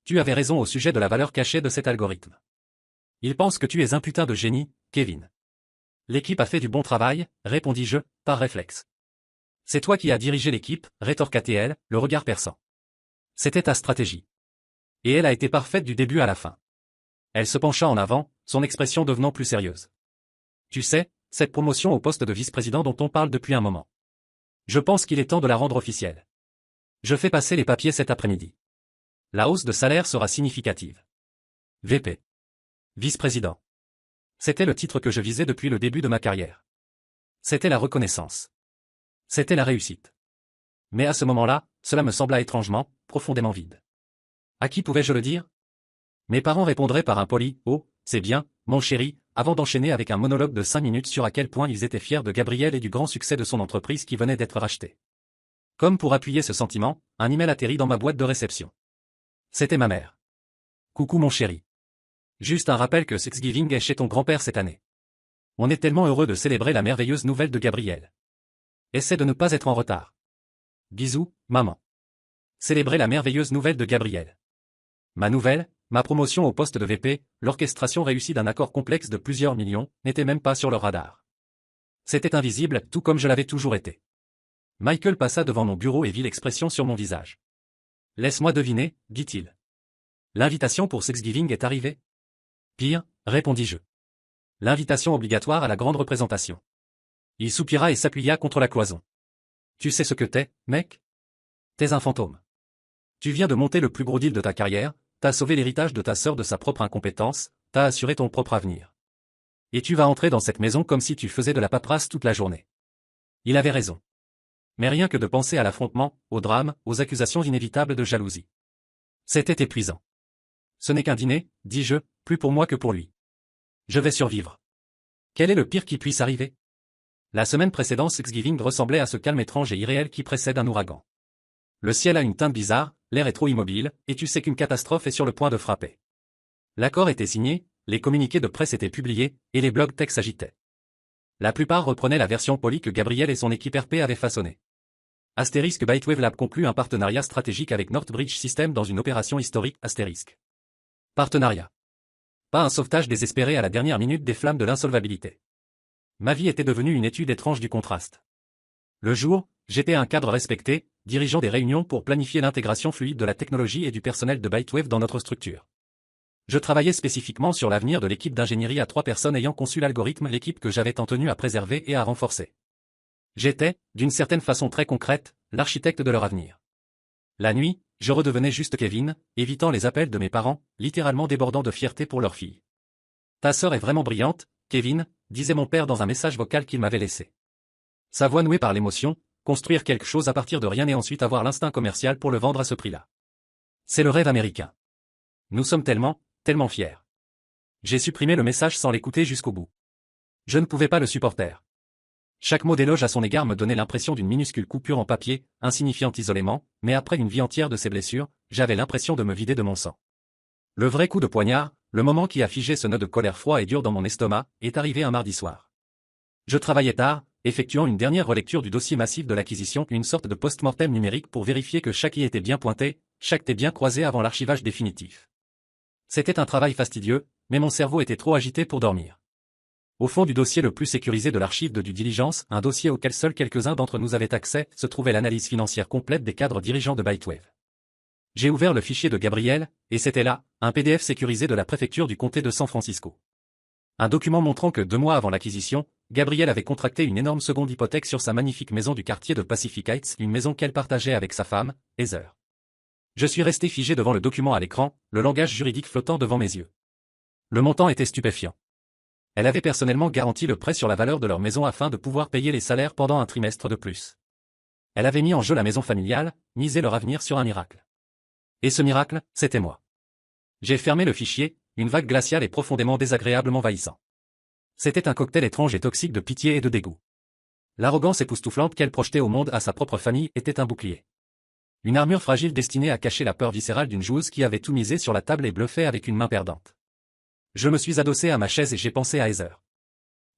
Tu avais raison au sujet de la valeur cachée de cet algorithme. Il pense que tu es un putain de génie, Kevin. L'équipe a fait du bon travail, répondis-je, par réflexe. C'est toi qui as dirigé l'équipe, rétorqua-t-elle, le regard perçant. C'était ta stratégie. Et elle a été parfaite du début à la fin. Elle se pencha en avant, son expression devenant plus sérieuse. Tu sais, cette promotion au poste de vice-président dont on parle depuis un moment. Je pense qu'il est temps de la rendre officielle. Je fais passer les papiers cet après-midi. La hausse de salaire sera significative. VP. Vice-président. C'était le titre que je visais depuis le début de ma carrière. C'était la reconnaissance. C'était la réussite. Mais à ce moment-là, cela me sembla étrangement, profondément vide. À qui pouvais-je le dire? Mes parents répondraient par un poli « Oh, c'est bien, mon chéri », avant d'enchaîner avec un monologue de 5 minutes sur à quel point ils étaient fiers de Gabriel et du grand succès de son entreprise qui venait d'être rachetée. Comme pour appuyer ce sentiment, un email atterrit dans ma boîte de réception. C'était ma mère. Coucou mon chéri. Juste un rappel que Thanksgiving est chez ton grand-père cette année. On est tellement heureux de célébrer la merveilleuse nouvelle de Gabriel. Essaie de ne pas être en retard. Bisous, maman. Célébrer la merveilleuse nouvelle de Gabriel. Ma nouvelle, ma promotion au poste de VP, l'orchestration réussie d'un accord complexe de plusieurs millions, n'était même pas sur leur radar. C'était invisible, tout comme je l'avais toujours été. Michael passa devant mon bureau et vit l'expression sur mon visage. Laisse-moi deviner, dit-il. L'invitation pour Thanksgiving est arrivée? Pire, répondis-je. L'invitation obligatoire à la grande représentation. Il soupira et s'appuya contre la cloison. Tu sais ce que t'es, mec? T'es un fantôme. Tu viens de monter le plus gros deal de ta carrière, t'as sauvé l'héritage de ta sœur de sa propre incompétence, t'as assuré ton propre avenir. Et tu vas entrer dans cette maison comme si tu faisais de la paperasse toute la journée. Il avait raison. Mais rien que de penser à l'affrontement, au drame, aux accusations inévitables de jalousie. C'était épuisant. Ce n'est qu'un dîner, dis-je, plus pour moi que pour lui. Je vais survivre. Quel est le pire qui puisse arriver? La semaine précédente Thanksgiving ressemblait à ce calme étrange et irréel qui précède un ouragan. Le ciel a une teinte bizarre, l'air est trop immobile, et tu sais qu'une catastrophe est sur le point de frapper. L'accord était signé, les communiqués de presse étaient publiés, et les blogs tech s'agitaient. La plupart reprenaient la version polie que Gabriel et son équipe RP avaient façonnée. Asterisk Bytewave Lab conclut un partenariat stratégique avec Northbridge Systems dans une opération historique Asterisk. Partenariat. Pas un sauvetage désespéré à la dernière minute des flammes de l'insolvabilité. Ma vie était devenue une étude étrange du contraste. Le jour, j'étais un cadre respecté, dirigeant des réunions pour planifier l'intégration fluide de la technologie et du personnel de Bytewave dans notre structure. Je travaillais spécifiquement sur l'avenir de l'équipe d'ingénierie à 3 personnes ayant conçu l'algorithme, l'équipe que j'avais tant tenu à préserver et à renforcer. J'étais, d'une certaine façon très concrète, l'architecte de leur avenir. La nuit, je redevenais juste Kevin, évitant les appels de mes parents, littéralement débordant de fierté pour leur fille. Ta sœur est vraiment brillante, Kevin, disait mon père dans un message vocal qu'il m'avait laissé. Sa voix nouée par l'émotion, construire quelque chose à partir de rien et ensuite avoir l'instinct commercial pour le vendre à ce prix-là. C'est le rêve américain. Nous sommes tellement fiers. J'ai supprimé le message sans l'écouter jusqu'au bout. Je ne pouvais pas le supporter. Chaque mot d'éloge à son égard me donnait l'impression d'une minuscule coupure en papier, insignifiante isolément, mais après une vie entière de ces blessures, j'avais l'impression de me vider de mon sang. Le vrai coup de poignard, le moment qui a figé ce nœud de colère froid et dur dans mon estomac, est arrivé un mardi soir. Je travaillais tard, effectuant une dernière relecture du dossier massif de l'acquisition, une sorte de post-mortem numérique pour vérifier que chaque i était bien pointé, chaque t bien croisé avant l'archivage définitif. C'était un travail fastidieux, mais mon cerveau était trop agité pour dormir. Au fond du dossier le plus sécurisé de l'archive de due diligence, un dossier auquel seuls quelques-uns d'entre nous avaient accès, se trouvait l'analyse financière complète des cadres dirigeants de Bytewave. J'ai ouvert le fichier de Gabriel, et c'était là, un PDF sécurisé de la préfecture du comté de San Francisco. Un document montrant que 2 mois avant l'acquisition, Gabriel avait contracté une énorme seconde hypothèque sur sa magnifique maison du quartier de Pacific Heights, une maison qu'elle partageait avec sa femme, Heather. Je suis resté figé devant le document à l'écran, le langage juridique flottant devant mes yeux. Le montant était stupéfiant. Elle avait personnellement garanti le prêt sur la valeur de leur maison afin de pouvoir payer les salaires pendant un trimestre de plus. Elle avait mis en jeu la maison familiale, misé leur avenir sur un miracle. Et ce miracle, c'était moi. J'ai fermé le fichier, une vague glaciale et profondément désagréable m'envahissant. C'était un cocktail étrange et toxique de pitié et de dégoût. L'arrogance époustouflante qu'elle projetait au monde à sa propre famille était un bouclier. Une armure fragile destinée à cacher la peur viscérale d'une joueuse qui avait tout misé sur la table et bluffé avec une main perdante. Je me suis adossé à ma chaise et j'ai pensé à Heather.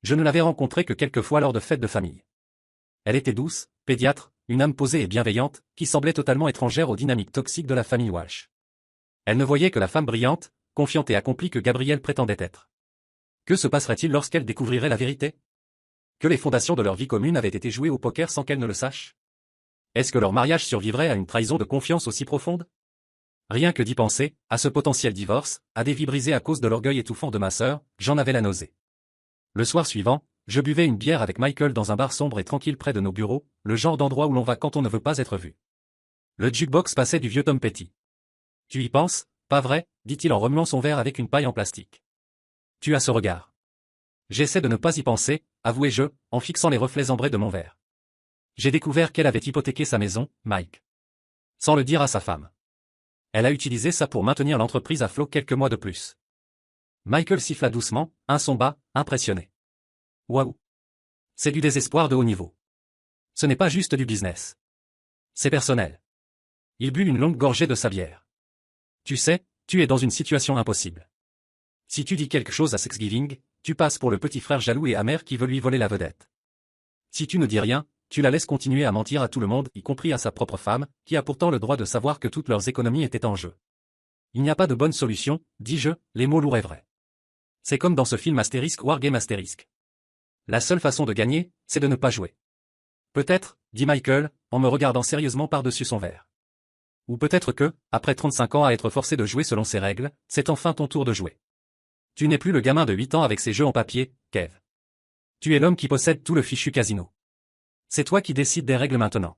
Je ne l'avais rencontrée que quelques fois lors de fêtes de famille. Elle était douce, pédiatre, une âme posée et bienveillante, qui semblait totalement étrangère aux dynamiques toxiques de la famille Walsh. Elle ne voyait que la femme brillante, confiante et accomplie que Gabriel prétendait être. Que se passerait-il lorsqu'elle découvrirait la vérité? Que les fondations de leur vie commune avaient été jouées au poker sans qu'elle ne le sache? Est-ce que leur mariage survivrait à une trahison de confiance aussi profonde? Rien que d'y penser, à ce potentiel divorce, à des vies brisées à cause de l'orgueil étouffant de ma sœur, j'en avais la nausée. Le soir suivant, je buvais une bière avec Michael dans un bar sombre et tranquille près de nos bureaux, le genre d'endroit où l'on va quand on ne veut pas être vu. Le jukebox passait du vieux Tom Petty. Tu y penses, pas vrai, dit-il en remuant son verre avec une paille en plastique. Tu as ce regard. J'essaie de ne pas y penser, avouai-je, en fixant les reflets ambrés de mon verre. J'ai découvert qu'elle avait hypothéqué sa maison, Mike. Sans le dire à sa femme. Elle a utilisé ça pour maintenir l'entreprise à flot quelques mois de plus. Michael siffla doucement, un son bas, impressionné. Waouh! C'est du désespoir de haut niveau. Ce n'est pas juste du business. C'est personnel. Il but une longue gorgée de sa bière. Tu sais, tu es dans une situation impossible. Si tu dis quelque chose à Thanksgiving, tu passes pour le petit frère jaloux et amer qui veut lui voler la vedette. Si tu ne dis rien, tu la laisses continuer à mentir à tout le monde, y compris à sa propre femme, qui a pourtant le droit de savoir que toutes leurs économies étaient en jeu. Il n'y a pas de bonne solution, dis-je, les mots lourds et vrais. C'est comme dans ce film Astérisque Wargame Astérisque. La seule façon de gagner, c'est de ne pas jouer. Peut-être, dit Michael, en me regardant sérieusement par-dessus son verre. Ou peut-être que, après 35 ans à être forcé de jouer selon ses règles, c'est enfin ton tour de jouer. Tu n'es plus le gamin de 8 ans avec ses jeux en papier, Kev. Tu es l'homme qui possède tout le fichu casino. C'est toi qui décides des règles maintenant.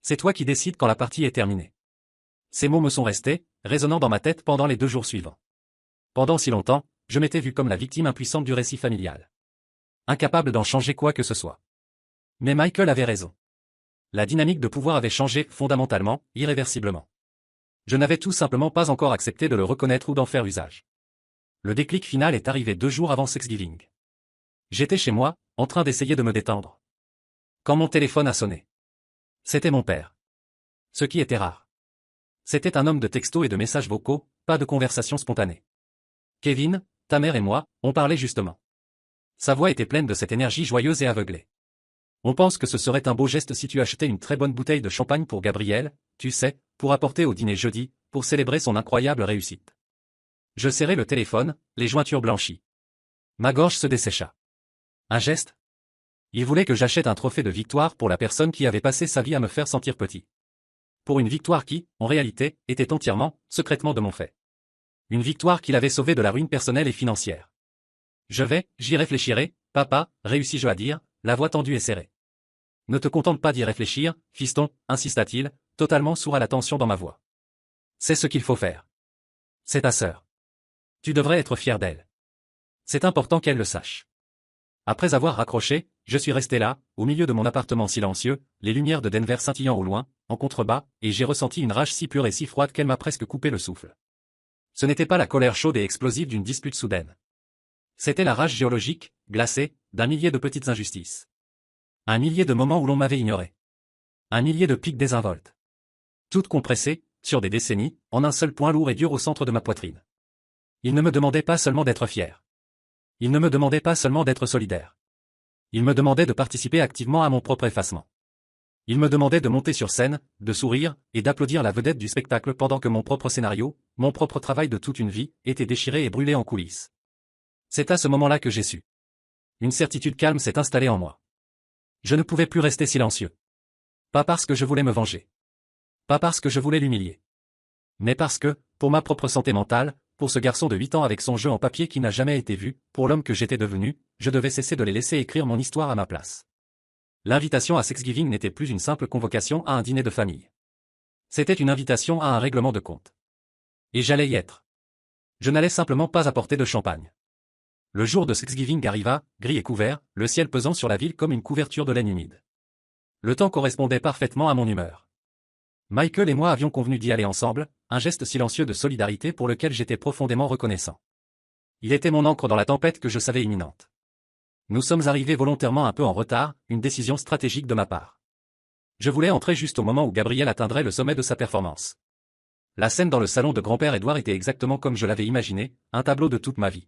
C'est toi qui décides quand la partie est terminée. Ces mots me sont restés, résonnant dans ma tête pendant les 2 jours suivants. Pendant si longtemps, je m'étais vu comme la victime impuissante du récit familial. Incapable d'en changer quoi que ce soit. Mais Michael avait raison. La dynamique de pouvoir avait changé fondamentalement, irréversiblement. Je n'avais tout simplement pas encore accepté de le reconnaître ou d'en faire usage. Le déclic final est arrivé 2 jours avant Thanksgiving. J'étais chez moi, en train d'essayer de me détendre. Quand mon téléphone a sonné. C'était mon père. Ce qui était rare. C'était un homme de textos et de messages vocaux, pas de conversation spontanée. Kevin, ta mère et moi, on parlait justement. Sa voix était pleine de cette énergie joyeuse et aveuglée. On pense que ce serait un beau geste si tu achetais une très bonne bouteille de champagne pour Gabriel, tu sais, pour apporter au dîner jeudi, pour célébrer son incroyable réussite. Je serrai le téléphone, les jointures blanchies. Ma gorge se dessécha. Un geste? Il voulait que j'achète un trophée de victoire pour la personne qui avait passé sa vie à me faire sentir petit. Pour une victoire qui, en réalité, était entièrement, secrètement de mon fait. Une victoire qui l'avait sauvé de la ruine personnelle et financière. J'y réfléchirai, papa, réussis-je à dire, la voix tendue et serrée. Ne te contente pas d'y réfléchir, fiston, insista-t-il, totalement sourd à la tension dans ma voix. C'est ce qu'il faut faire. C'est ta sœur. Tu devrais être fier d'elle. C'est important qu'elle le sache. Après avoir raccroché, je suis resté là, au milieu de mon appartement silencieux, les lumières de Denver scintillant au loin, en contrebas, et j'ai ressenti une rage si pure et si froide qu'elle m'a presque coupé le souffle. Ce n'était pas la colère chaude et explosive d'une dispute soudaine. C'était la rage géologique, glacée, d'un millier de petites injustices. Un millier de moments où l'on m'avait ignoré. Un millier de pics désinvoltes. Toutes compressées, sur des décennies, en un seul point lourd et dur au centre de ma poitrine. Il ne me demandait pas seulement d'être fier. Il ne me demandait pas seulement d'être solidaire. Il me demandait de participer activement à mon propre effacement. Il me demandait de monter sur scène, de sourire, et d'applaudir la vedette du spectacle pendant que mon propre scénario, mon propre travail de toute une vie, était déchiré et brûlé en coulisses. C'est à ce moment-là que j'ai su. Une certitude calme s'est installée en moi. Je ne pouvais plus rester silencieux. Pas parce que je voulais me venger. Pas parce que je voulais l'humilier. Mais parce que, pour ma propre santé mentale, pour ce garçon de 8 ans avec son jeu en papier qui n'a jamais été vu, pour l'homme que j'étais devenu, je devais cesser de les laisser écrire mon histoire à ma place. L'invitation à Thanksgiving n'était plus une simple convocation à un dîner de famille. C'était une invitation à un règlement de compte. Et j'allais y être. Je n'allais simplement pas apporter de champagne. Le jour de Thanksgiving arriva, gris et couvert, le ciel pesant sur la ville comme une couverture de laine humide. Le temps correspondait parfaitement à mon humeur. Michael et moi avions convenu d'y aller ensemble, un geste silencieux de solidarité pour lequel j'étais profondément reconnaissant. Il était mon ancre dans la tempête que je savais imminente. Nous sommes arrivés volontairement un peu en retard, une décision stratégique de ma part. Je voulais entrer juste au moment où Gabriel atteindrait le sommet de sa performance. La scène dans le salon de grand-père Édouard était exactement comme je l'avais imaginé, un tableau de toute ma vie.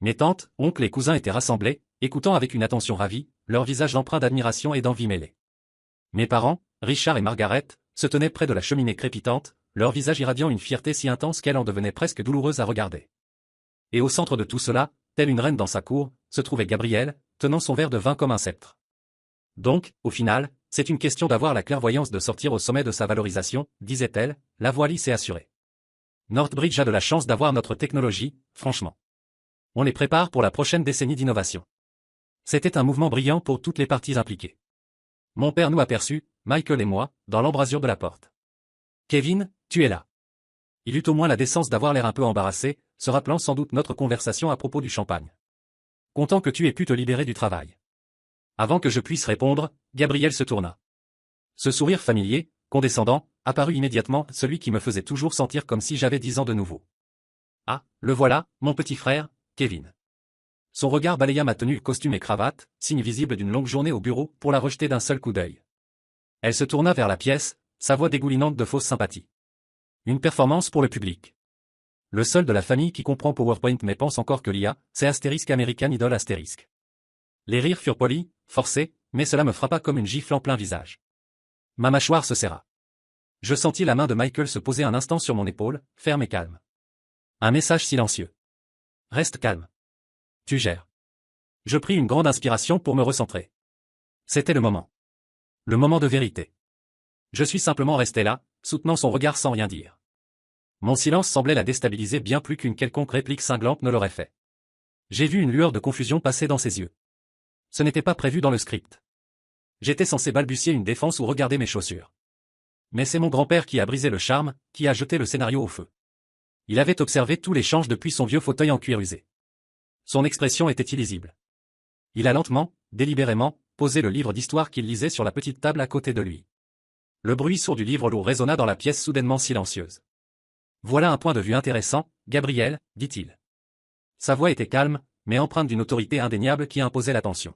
Mes tantes, oncles et cousins étaient rassemblés, écoutant avec une attention ravie, leurs visages empreints d'admiration et d'envie mêlés. Mes parents, Richard et Margaret, se tenaient près de la cheminée crépitante, leur visage irradiant une fierté si intense qu'elle en devenait presque douloureuse à regarder. Et au centre de tout cela, telle une reine dans sa cour, se trouvait Gabriel, tenant son verre de vin comme un sceptre. Donc, au final, c'est une question d'avoir la clairvoyance de sortir au sommet de sa valorisation, disait-elle, la voie lisse et assurée. Northbridge a de la chance d'avoir notre technologie, franchement. On les prépare pour la prochaine décennie d'innovation. C'était un mouvement brillant pour toutes les parties impliquées. Mon père nous aperçut, Michael et moi, dans l'embrasure de la porte. « Kevin, tu es là. » Il eut au moins la décence d'avoir l'air un peu embarrassé, se rappelant sans doute notre conversation à propos du champagne. « Content que tu aies pu te libérer du travail. » Avant que je puisse répondre, Gabriel se tourna. Ce sourire familier, condescendant, apparut immédiatement, celui qui me faisait toujours sentir comme si j'avais 10 ans de nouveau. « Ah, le voilà, mon petit frère, Kevin. » Son regard balaya ma tenue costume et cravate, signe visible d'une longue journée au bureau, pour la rejeter d'un seul coup d'œil. Elle se tourna vers la pièce, sa voix dégoulinante de fausse sympathie. Une performance pour le public. Le seul de la famille qui comprend PowerPoint mais pense encore que l'IA, c'est Astérisque American Idol Astérisque. Les rires furent polis, forcés, mais cela me frappa comme une gifle en plein visage. Ma mâchoire se serra. Je sentis la main de Michael se poser un instant sur mon épaule, ferme et calme. Un message silencieux. Reste calme. Tu gères. Je pris une grande inspiration pour me recentrer. C'était le moment. Le moment de vérité. Je suis simplement resté là, soutenant son regard sans rien dire. Mon silence semblait la déstabiliser bien plus qu'une quelconque réplique cinglante ne l'aurait fait. J'ai vu une lueur de confusion passer dans ses yeux. Ce n'était pas prévu dans le script. J'étais censé balbutier une défense ou regarder mes chaussures. Mais c'est mon grand-père qui a brisé le charme, qui a jeté le scénario au feu. Il avait observé tous les changes depuis son vieux fauteuil en cuir usé. Son expression était illisible. Il a lentement, délibérément, posé le livre d'histoire qu'il lisait sur la petite table à côté de lui. Le bruit sourd du livre lourd résonna dans la pièce soudainement silencieuse. « Voilà un point de vue intéressant, Gabriel, dit-il. » Sa voix était calme, mais empreinte d'une autorité indéniable qui imposait l'attention.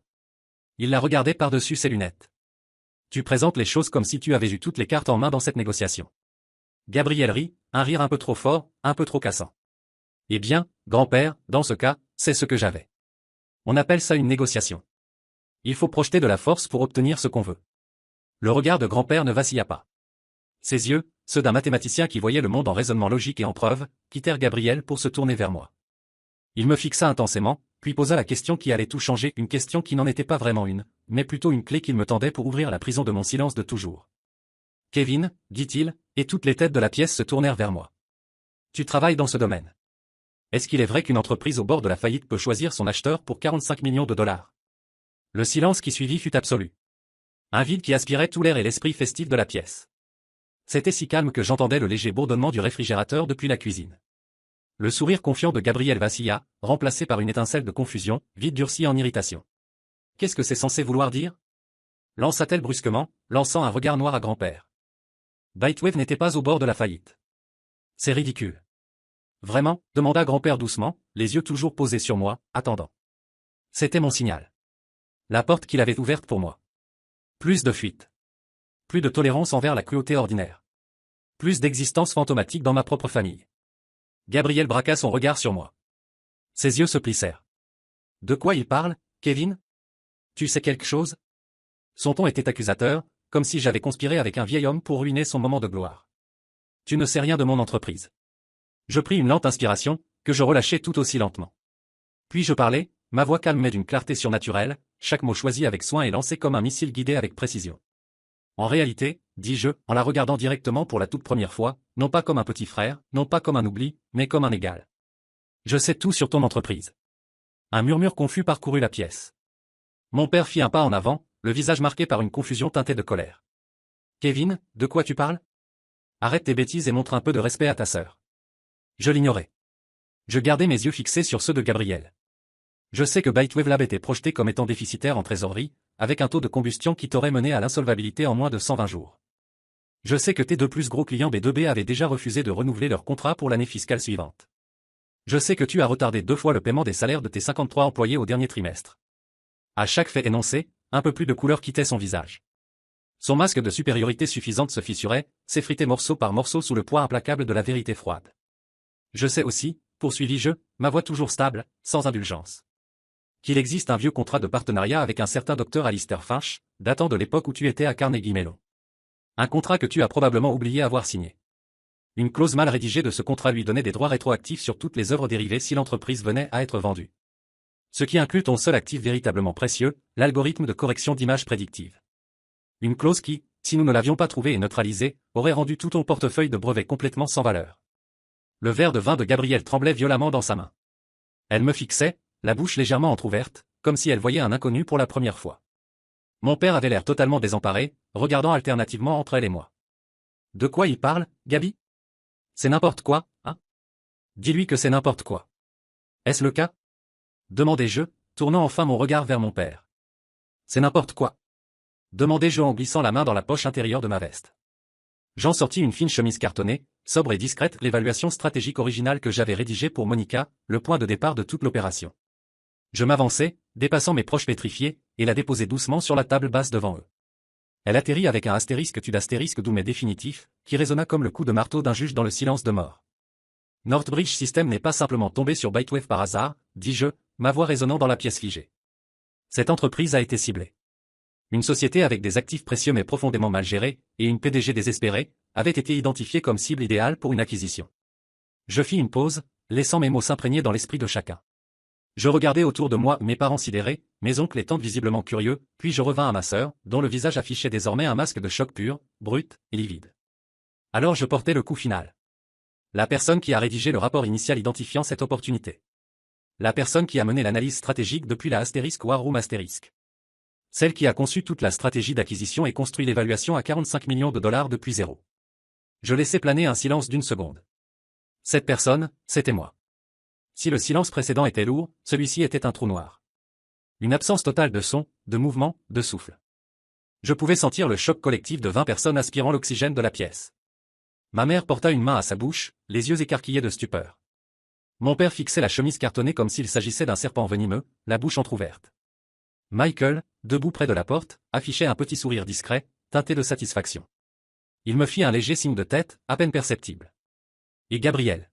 Il la regardait par-dessus ses lunettes. « Tu présentes les choses comme si tu avais eu toutes les cartes en main dans cette négociation. » Gabriel rit, un rire un peu trop fort, un peu trop cassant. « Eh bien, grand-père, dans ce cas, c'est ce que j'avais. On appelle ça une négociation. Il faut projeter de la force pour obtenir ce qu'on veut. » Le regard de grand-père ne vacilla pas. Ses yeux, ceux d'un mathématicien qui voyait le monde en raisonnement logique et en preuve, quittèrent Gabriel pour se tourner vers moi. Il me fixa intensément, puis posa la question qui allait tout changer, une question qui n'en était pas vraiment une, mais plutôt une clé qu'il me tendait pour ouvrir la prison de mon silence de toujours. « Kevin, dit-il, et toutes les têtes de la pièce se tournèrent vers moi. Tu travailles dans ce domaine. Est-ce qu'il est vrai qu'une entreprise au bord de la faillite peut choisir son acheteur pour 45 millions de dollars? Le silence qui suivit fut absolu. Un vide qui aspirait tout l'air et l'esprit festif de la pièce. C'était si calme que j'entendais le léger bourdonnement du réfrigérateur depuis la cuisine. Le sourire confiant de Gabriel vacilla, remplacé par une étincelle de confusion, vite durcie en irritation. Qu'est-ce que c'est censé vouloir dire? Lança-t-elle brusquement, lançant un regard noir à grand-père. Bitewave n'était pas au bord de la faillite. C'est ridicule. Vraiment, demanda grand-père doucement, les yeux toujours posés sur moi, attendant. C'était mon signal. La porte qu'il avait ouverte pour moi. Plus de fuite. Plus de tolérance envers la cruauté ordinaire. Plus d'existence fantomatique dans ma propre famille. Gabriel braqua son regard sur moi. Ses yeux se plissèrent. De quoi il parle, Kevin? Tu sais quelque chose? Son ton était accusateur, comme si j'avais conspiré avec un vieil homme pour ruiner son moment de gloire. Tu ne sais rien de mon entreprise. Je pris une lente inspiration, que je relâchai tout aussi lentement. Puis je parlais, ma voix calme mais d'une clarté surnaturelle, chaque mot choisi avec soin et lancé comme un missile guidé avec précision. En réalité, dis-je, en la regardant directement pour la toute première fois, non pas comme un petit frère, non pas comme un oubli, mais comme un égal. Je sais tout sur ton entreprise. Un murmure confus parcourut la pièce. Mon père fit un pas en avant, le visage marqué par une confusion teintée de colère. Kevin, de quoi tu parles? Arrête tes bêtises et montre un peu de respect à ta sœur. Je l'ignorais. Je gardais mes yeux fixés sur ceux de Gabriel. Je sais que Bytewave Lab était projeté comme étant déficitaire en trésorerie, avec un taux de combustion qui t'aurait mené à l'insolvabilité en moins de 120 jours. Je sais que tes deux plus gros clients B2B avaient déjà refusé de renouveler leur contrat pour l'année fiscale suivante. Je sais que tu as retardé 2 fois le paiement des salaires de tes 53 employés au dernier trimestre. À chaque fait énoncé, un peu plus de couleur quittait son visage. Son masque de supériorité suffisante se fissurait, s'effritait morceau par morceau sous le poids implacable de la vérité froide. Je sais aussi, poursuivis-je, ma voix toujours stable, sans indulgence, qu'il existe un vieux contrat de partenariat avec un certain docteur Alistair Finch, datant de l'époque où tu étais à Carnegie Mellon. Un contrat que tu as probablement oublié avoir signé. Une clause mal rédigée de ce contrat lui donnait des droits rétroactifs sur toutes les œuvres dérivées si l'entreprise venait à être vendue. Ce qui inclut ton seul actif véritablement précieux, l'algorithme de correction d'images prédictive. Une clause qui, si nous ne l'avions pas trouvée et neutralisée, aurait rendu tout ton portefeuille de brevets complètement sans valeur. Le verre de vin de Gabriel tremblait violemment dans sa main. Elle me fixait, la bouche légèrement entr'ouverte, comme si elle voyait un inconnu pour la première fois. Mon père avait l'air totalement désemparé, regardant alternativement entre elle et moi. De quoi il parle, Gabi? C'est n'importe quoi, hein? Dis-lui que c'est n'importe quoi. Est-ce le cas? Demandai-je, tournant enfin mon regard vers mon père. C'est n'importe quoi. Demandai-je en glissant la main dans la poche intérieure de ma veste. J'en sortis une fine chemise cartonnée, sobre et discrète, l'évaluation stratégique originale que j'avais rédigée pour Monica, le point de départ de toute l'opération. Je m'avançai, dépassant mes proches pétrifiés, et la déposai doucement sur la table basse devant eux. Elle atterrit avec un astérisque tu d'astérisque doux mais définitif, qui résonna comme le coup de marteau d'un juge dans le silence de mort. Northbridge System n'est pas simplement tombé sur Bytewave par hasard, dis-je, ma voix résonnant dans la pièce figée. Cette entreprise a été ciblée. Une société avec des actifs précieux mais profondément mal gérés, et une PDG désespérée, avait été identifiée comme cible idéale pour une acquisition. Je fis une pause, laissant mes mots s'imprégner dans l'esprit de chacun. Je regardai autour de moi mes parents sidérés, mes oncles et tantes visiblement curieux, puis je revins à ma sœur, dont le visage affichait désormais un masque de choc pur, brut et livide. Alors je portai le coup final. La personne qui a rédigé le rapport initial identifiant cette opportunité. La personne qui a mené l'analyse stratégique depuis la astérisque War Room astérisque. Celle qui a conçu toute la stratégie d'acquisition et construit l'évaluation à 45 millions de dollars depuis zéro. Je laissai planer un silence d'une seconde. Cette personne, c'était moi. Si le silence précédent était lourd, celui-ci était un trou noir. Une absence totale de son, de mouvement, de souffle. Je pouvais sentir le choc collectif de 20 personnes aspirant l'oxygène de la pièce. Ma mère porta une main à sa bouche, les yeux écarquillés de stupeur. Mon père fixait la chemise cartonnée comme s'il s'agissait d'un serpent venimeux, la bouche entr'ouverte. Michael, debout près de la porte, affichait un petit sourire discret, teinté de satisfaction. Il me fit un léger signe de tête, à peine perceptible. Et Gabrielle.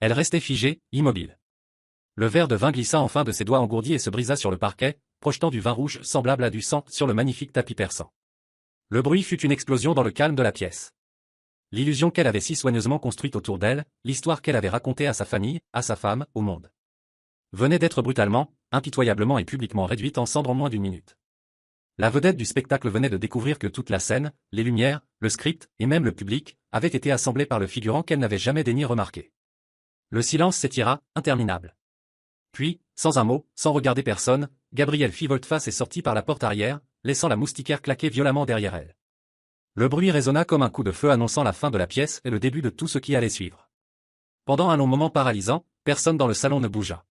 Elle restait figée, immobile. Le verre de vin glissa enfin de ses doigts engourdis et se brisa sur le parquet, projetant du vin rouge semblable à du sang sur le magnifique tapis persan. Le bruit fut une explosion dans le calme de la pièce. L'illusion qu'elle avait si soigneusement construite autour d'elle, l'histoire qu'elle avait racontée à sa famille, à sa femme, au monde, venait d'être brutalement, impitoyablement et publiquement réduite en cendres en moins d'une minute. La vedette du spectacle venait de découvrir que toute la scène, les lumières, le script, et même le public, avaient été assemblés par le figurant qu'elle n'avait jamais daigné remarquer. Le silence s'étira, interminable. Puis, sans un mot, sans regarder personne, Gabrielle fit volte-face et sortit par la porte arrière, laissant la moustiquaire claquer violemment derrière elle. Le bruit résonna comme un coup de feu annonçant la fin de la pièce et le début de tout ce qui allait suivre. Pendant un long moment paralysant, personne dans le salon ne bougea.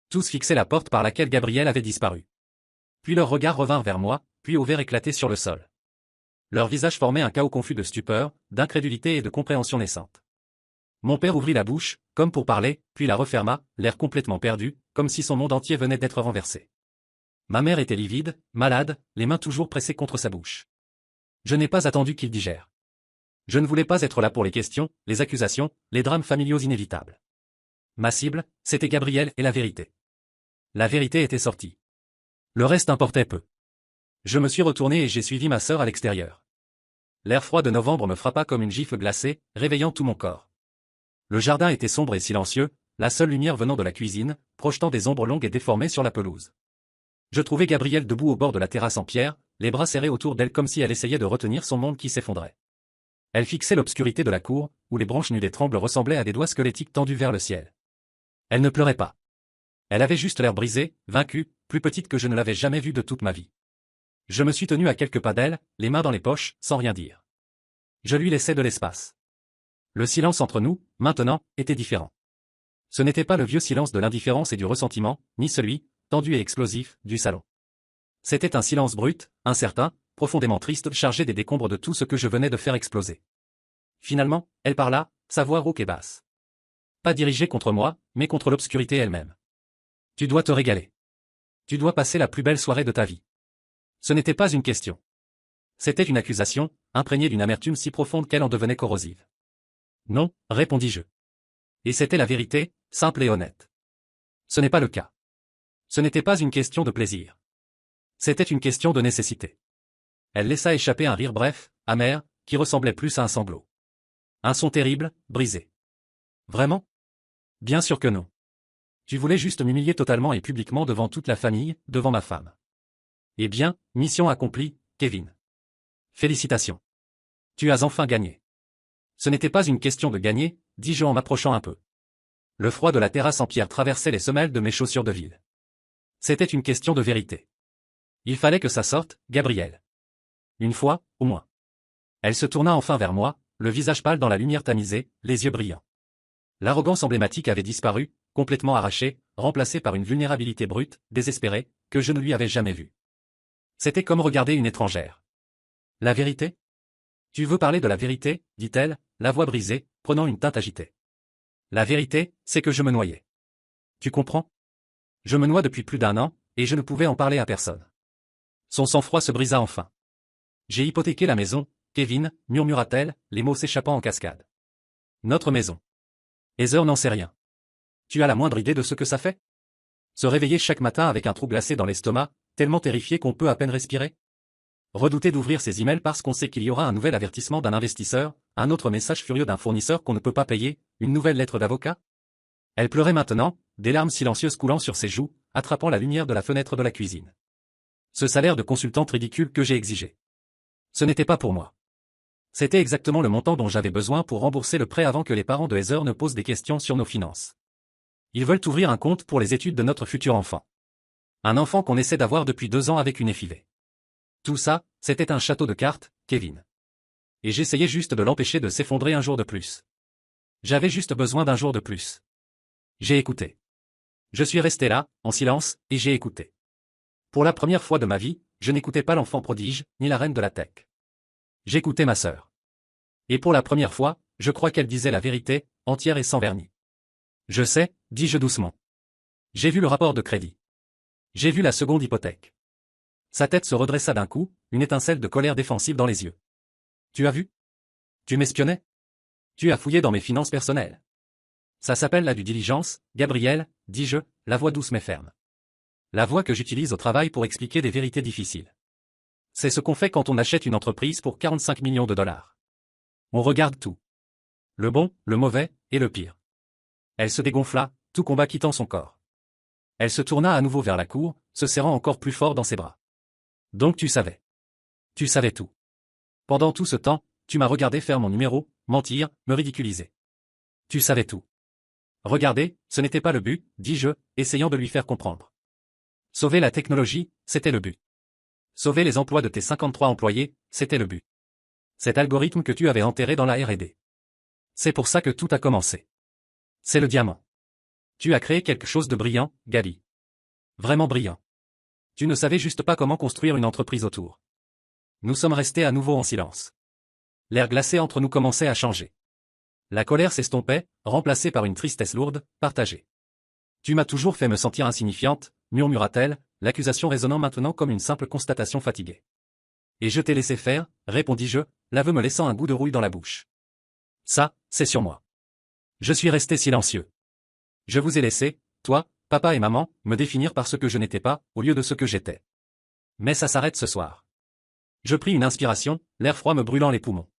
Tous fixaient la porte par laquelle Gabrielle avait disparu. Puis leurs regards revinrent vers moi, puis au verre éclaté sur le sol. Leurs visages formaient un chaos confus de stupeur, d'incrédulité et de compréhension naissante. Mon père ouvrit la bouche, comme pour parler, puis la referma, l'air complètement perdu, comme si son monde entier venait d'être renversé. Ma mère était livide, malade, les mains toujours pressées contre sa bouche. Je n'ai pas attendu qu'il digère. Je ne voulais pas être là pour les questions, les accusations, les drames familiaux inévitables. Ma cible, c'était Gabrielle et la vérité. La vérité était sortie. Le reste importait peu. Je me suis retourné et j'ai suivi ma sœur à l'extérieur. L'air froid de novembre me frappa comme une gifle glacée, réveillant tout mon corps. Le jardin était sombre et silencieux, la seule lumière venant de la cuisine, projetant des ombres longues et déformées sur la pelouse. Je trouvais Gabrielle debout au bord de la terrasse en pierre, les bras serrés autour d'elle comme si elle essayait de retenir son monde qui s'effondrait. Elle fixait l'obscurité de la cour, où les branches nues des trembles ressemblaient à des doigts squelettiques tendus vers le ciel. Elle ne pleurait pas. Elle avait juste l'air brisé, vaincue, plus petite que je ne l'avais jamais vue de toute ma vie. Je me suis tenu à quelques pas d'elle, les mains dans les poches, sans rien dire. Je lui laissais de l'espace. Le silence entre nous, maintenant, était différent. Ce n'était pas le vieux silence de l'indifférence et du ressentiment, ni celui, tendu et explosif, du salon. C'était un silence brut, incertain, profondément triste, chargé des décombres de tout ce que je venais de faire exploser. Finalement, elle parla, sa voix rauque et basse. Pas dirigée contre moi, mais contre l'obscurité elle-même. Tu dois te régaler. Tu dois passer la plus belle soirée de ta vie. Ce n'était pas une question. C'était une accusation, imprégnée d'une amertume si profonde qu'elle en devenait corrosive. Non, répondis-je. Et c'était la vérité, simple et honnête. Ce n'est pas le cas. Ce n'était pas une question de plaisir. C'était une question de nécessité. Elle laissa échapper un rire bref, amer, qui ressemblait plus à un sanglot. Un son terrible, brisé. Vraiment? Bien sûr que non. Tu voulais juste m'humilier totalement et publiquement devant toute la famille, devant ma femme. Eh bien, mission accomplie, Kevin. Félicitations. Tu as enfin gagné. Ce n'était pas une question de gagner, dis-je en m'approchant un peu. Le froid de la terrasse en pierre traversait les semelles de mes chaussures de ville. C'était une question de vérité. Il fallait que ça sorte, Gabrielle. Une fois, au moins. Elle se tourna enfin vers moi, le visage pâle dans la lumière tamisée, les yeux brillants. L'arrogance emblématique avait disparu, complètement arrachée, remplacée par une vulnérabilité brute, désespérée, que je ne lui avais jamais vue. C'était comme regarder une étrangère. La vérité? Tu veux parler de la vérité, dit-elle, la voix brisée, prenant une teinte agitée. La vérité, c'est que je me noyais. Tu comprends? Je me noie depuis plus d'un an, et je ne pouvais en parler à personne. Son sang-froid se brisa enfin. J'ai hypothéqué la maison, Kevin, murmura-t-elle, les mots s'échappant en cascade. Notre maison. Heather n'en sait rien. Tu as la moindre idée de ce que ça fait? Se réveiller chaque matin avec un trou glacé dans l'estomac, tellement terrifié qu'on peut à peine respirer? Redouter d'ouvrir ses emails parce qu'on sait qu'il y aura un nouvel avertissement d'un investisseur, un autre message furieux d'un fournisseur qu'on ne peut pas payer, une nouvelle lettre d'avocat? Elle pleurait maintenant, des larmes silencieuses coulant sur ses joues, attrapant la lumière de la fenêtre de la cuisine. Ce salaire de consultante ridicule que j'ai exigé. Ce n'était pas pour moi. C'était exactement le montant dont j'avais besoin pour rembourser le prêt avant que les parents de Heather ne posent des questions sur nos finances. Ils veulent ouvrir un compte pour les études de notre futur enfant. Un enfant qu'on essaie d'avoir depuis 2 ans avec une effivée. Tout ça, c'était un château de cartes, Kevin. Et j'essayais juste de l'empêcher de s'effondrer un jour de plus. J'avais juste besoin d'un jour de plus. J'ai écouté. Je suis resté là, en silence, et j'ai écouté. Pour la première fois de ma vie, je n'écoutais pas l'enfant prodige, ni la reine de la tech. J'écoutais ma sœur. Et pour la première fois, je crois qu'elle disait la vérité, entière et sans vernis. Je sais, dis-je doucement. J'ai vu le rapport de crédit. J'ai vu la seconde hypothèque. Sa tête se redressa d'un coup, une étincelle de colère défensive dans les yeux. Tu as vu? Tu m'espionnais? Tu as fouillé dans mes finances personnelles. Ça s'appelle la due diligence, Gabrielle, dis-je, la voix douce mais ferme. La voix que j'utilise au travail pour expliquer des vérités difficiles. C'est ce qu'on fait quand on achète une entreprise pour 45 millions de dollars. On regarde tout. Le bon, le mauvais, et le pire. Elle se dégonfla, tout combat quittant son corps. Elle se tourna à nouveau vers la cour, se serrant encore plus fort dans ses bras. Donc tu savais. Tu savais tout. Pendant tout ce temps, tu m'as regardé faire mon numéro, mentir, me ridiculiser. Tu savais tout. Regardez, ce n'était pas le but, dis-je, essayant de lui faire comprendre. Sauver la technologie, c'était le but. Sauver les emplois de tes 53 employés, c'était le but. Cet algorithme que tu avais enterré dans la R&D. C'est pour ça que tout a commencé. C'est le diamant. Tu as créé quelque chose de brillant, Gabi. Vraiment brillant. Tu ne savais juste pas comment construire une entreprise autour. Nous sommes restés à nouveau en silence. L'air glacé entre nous commençait à changer. La colère s'estompait, remplacée par une tristesse lourde, partagée. Tu m'as toujours fait me sentir insignifiante, murmura-t-elle, l'accusation résonnant maintenant comme une simple constatation fatiguée. Et je t'ai laissé faire, répondis-je, l'aveu me laissant un goût de rouille dans la bouche. Ça, c'est sur moi. Je suis resté silencieux. Je vous ai laissé, toi, papa et maman, me définir par ce que je n'étais pas, au lieu de ce que j'étais. Mais ça s'arrête ce soir. Je pris une inspiration, l'air froid me brûlant les poumons.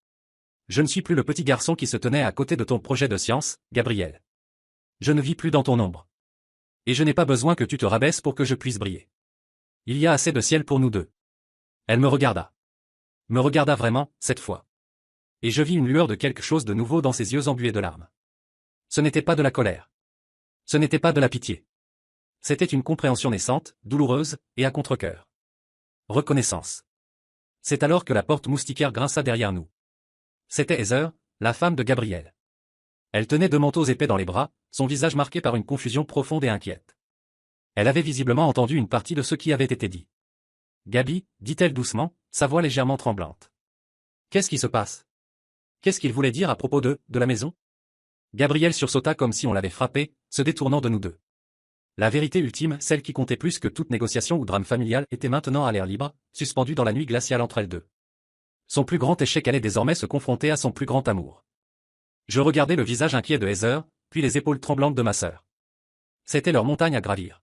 Je ne suis plus le petit garçon qui se tenait à côté de ton projet de science, Gabrielle. Je ne vis plus dans ton ombre. Et je n'ai pas besoin que tu te rabaisses pour que je puisse briller. Il y a assez de ciel pour nous deux. Elle me regarda. Me regarda vraiment, cette fois. Et je vis une lueur de quelque chose de nouveau dans ses yeux embués de larmes. Ce n'était pas de la colère. Ce n'était pas de la pitié. C'était une compréhension naissante, douloureuse, et à contre-cœur. Reconnaissance. C'est alors que la porte moustiquaire grinça derrière nous. C'était Heather, la femme de Gabriel. Elle tenait deux manteaux épais dans les bras, son visage marqué par une confusion profonde et inquiète. Elle avait visiblement entendu une partie de ce qui avait été dit. « Gabi, dit-elle doucement, sa voix légèrement tremblante. Qu'est-ce qui se passe? Qu'est-ce qu'il voulait dire à propos de la maison ?» Gabriel sursauta comme si on l'avait frappé, se détournant de nous deux. La vérité ultime, celle qui comptait plus que toute négociation ou drame familial, était maintenant à l'air libre, suspendue dans la nuit glaciale entre elles deux. Son plus grand échec allait désormais se confronter à son plus grand amour. Je regardais le visage inquiet de Heather, puis les épaules tremblantes de ma sœur. C'était leur montagne à gravir.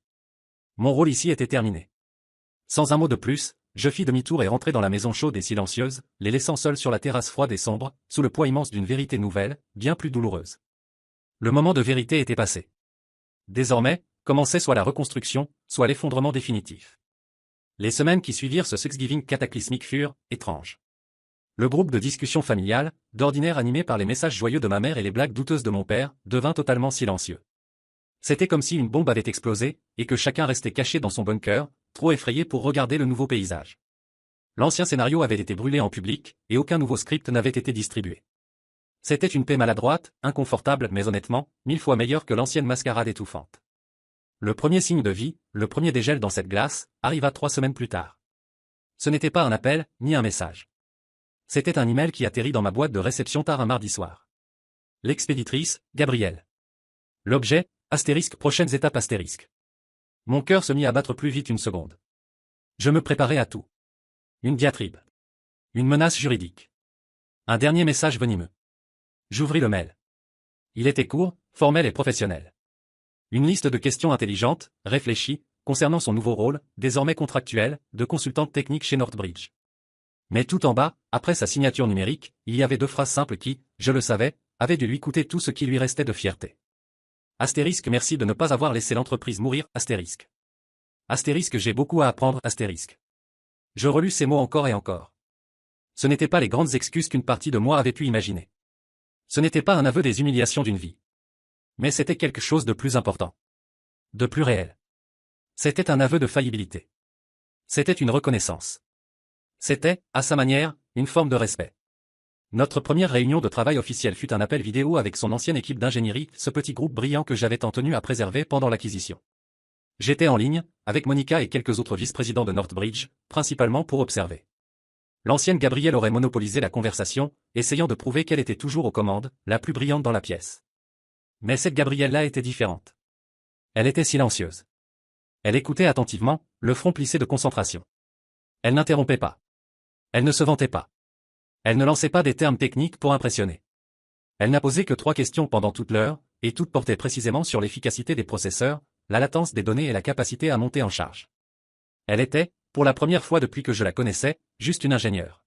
Mon rôle ici était terminé. Sans un mot de plus, je fis demi-tour et rentrai dans la maison chaude et silencieuse, les laissant seuls sur la terrasse froide et sombre, sous le poids immense d'une vérité nouvelle, bien plus douloureuse. Le moment de vérité était passé. Désormais, commençait soit la reconstruction, soit l'effondrement définitif. Les semaines qui suivirent ce Thanksgiving cataclysmique furent étranges. Le groupe de discussion familiale, d'ordinaire animé par les messages joyeux de ma mère et les blagues douteuses de mon père, devint totalement silencieux. C'était comme si une bombe avait explosé, et que chacun restait caché dans son bunker, trop effrayé pour regarder le nouveau paysage. L'ancien scénario avait été brûlé en public, et aucun nouveau script n'avait été distribué. C'était une paix maladroite, inconfortable mais honnêtement, 1000 fois meilleure que l'ancienne mascarade étouffante. Le premier signe de vie, le premier dégel dans cette glace, arriva 3 semaines plus tard. Ce n'était pas un appel, ni un message. C'était un email qui atterrit dans ma boîte de réception tard un mardi soir. L'expéditrice, Gabrielle. L'objet, astérisque prochaines étapes astérisque. Mon cœur se mit à battre plus vite une seconde. Je me préparais à tout. Une diatribe. Une menace juridique. Un dernier message venimeux. J'ouvris le mail. Il était court, formel et professionnel. Une liste de questions intelligentes, réfléchies, concernant son nouveau rôle, désormais contractuel, de consultante technique chez Northbridge. Mais tout en bas, après sa signature numérique, il y avait 2 phrases simples qui, je le savais, avaient dû lui coûter tout ce qui lui restait de fierté. Astérisque merci de ne pas avoir laissé l'entreprise mourir, astérisque. Astérisque j'ai beaucoup à apprendre, astérisque. Je relus ces mots encore et encore. Ce n'étaient pas les grandes excuses qu'une partie de moi avait pu imaginer. Ce n'était pas un aveu des humiliations d'une vie. Mais c'était quelque chose de plus important. De plus réel. C'était un aveu de faillibilité. C'était une reconnaissance. C'était, à sa manière, une forme de respect. Notre première réunion de travail officielle fut un appel vidéo avec son ancienne équipe d'ingénierie, ce petit groupe brillant que j'avais tant tenu à préserver pendant l'acquisition. J'étais en ligne, avec Monica et quelques autres vice-présidents de Northbridge, principalement pour observer. L'ancienne Gabrielle aurait monopolisé la conversation, essayant de prouver qu'elle était toujours aux commandes, la plus brillante dans la pièce. Mais cette Gabrielle-là était différente. Elle était silencieuse. Elle écoutait attentivement, le front plissé de concentration. Elle n'interrompait pas. Elle ne se vantait pas. Elle ne lançait pas des termes techniques pour impressionner. Elle n'a posé que 3 questions pendant toute l'heure, et toutes portaient précisément sur l'efficacité des processeurs, la latence des données et la capacité à monter en charge. Elle était, pour la première fois depuis que je la connaissais, juste une ingénieure.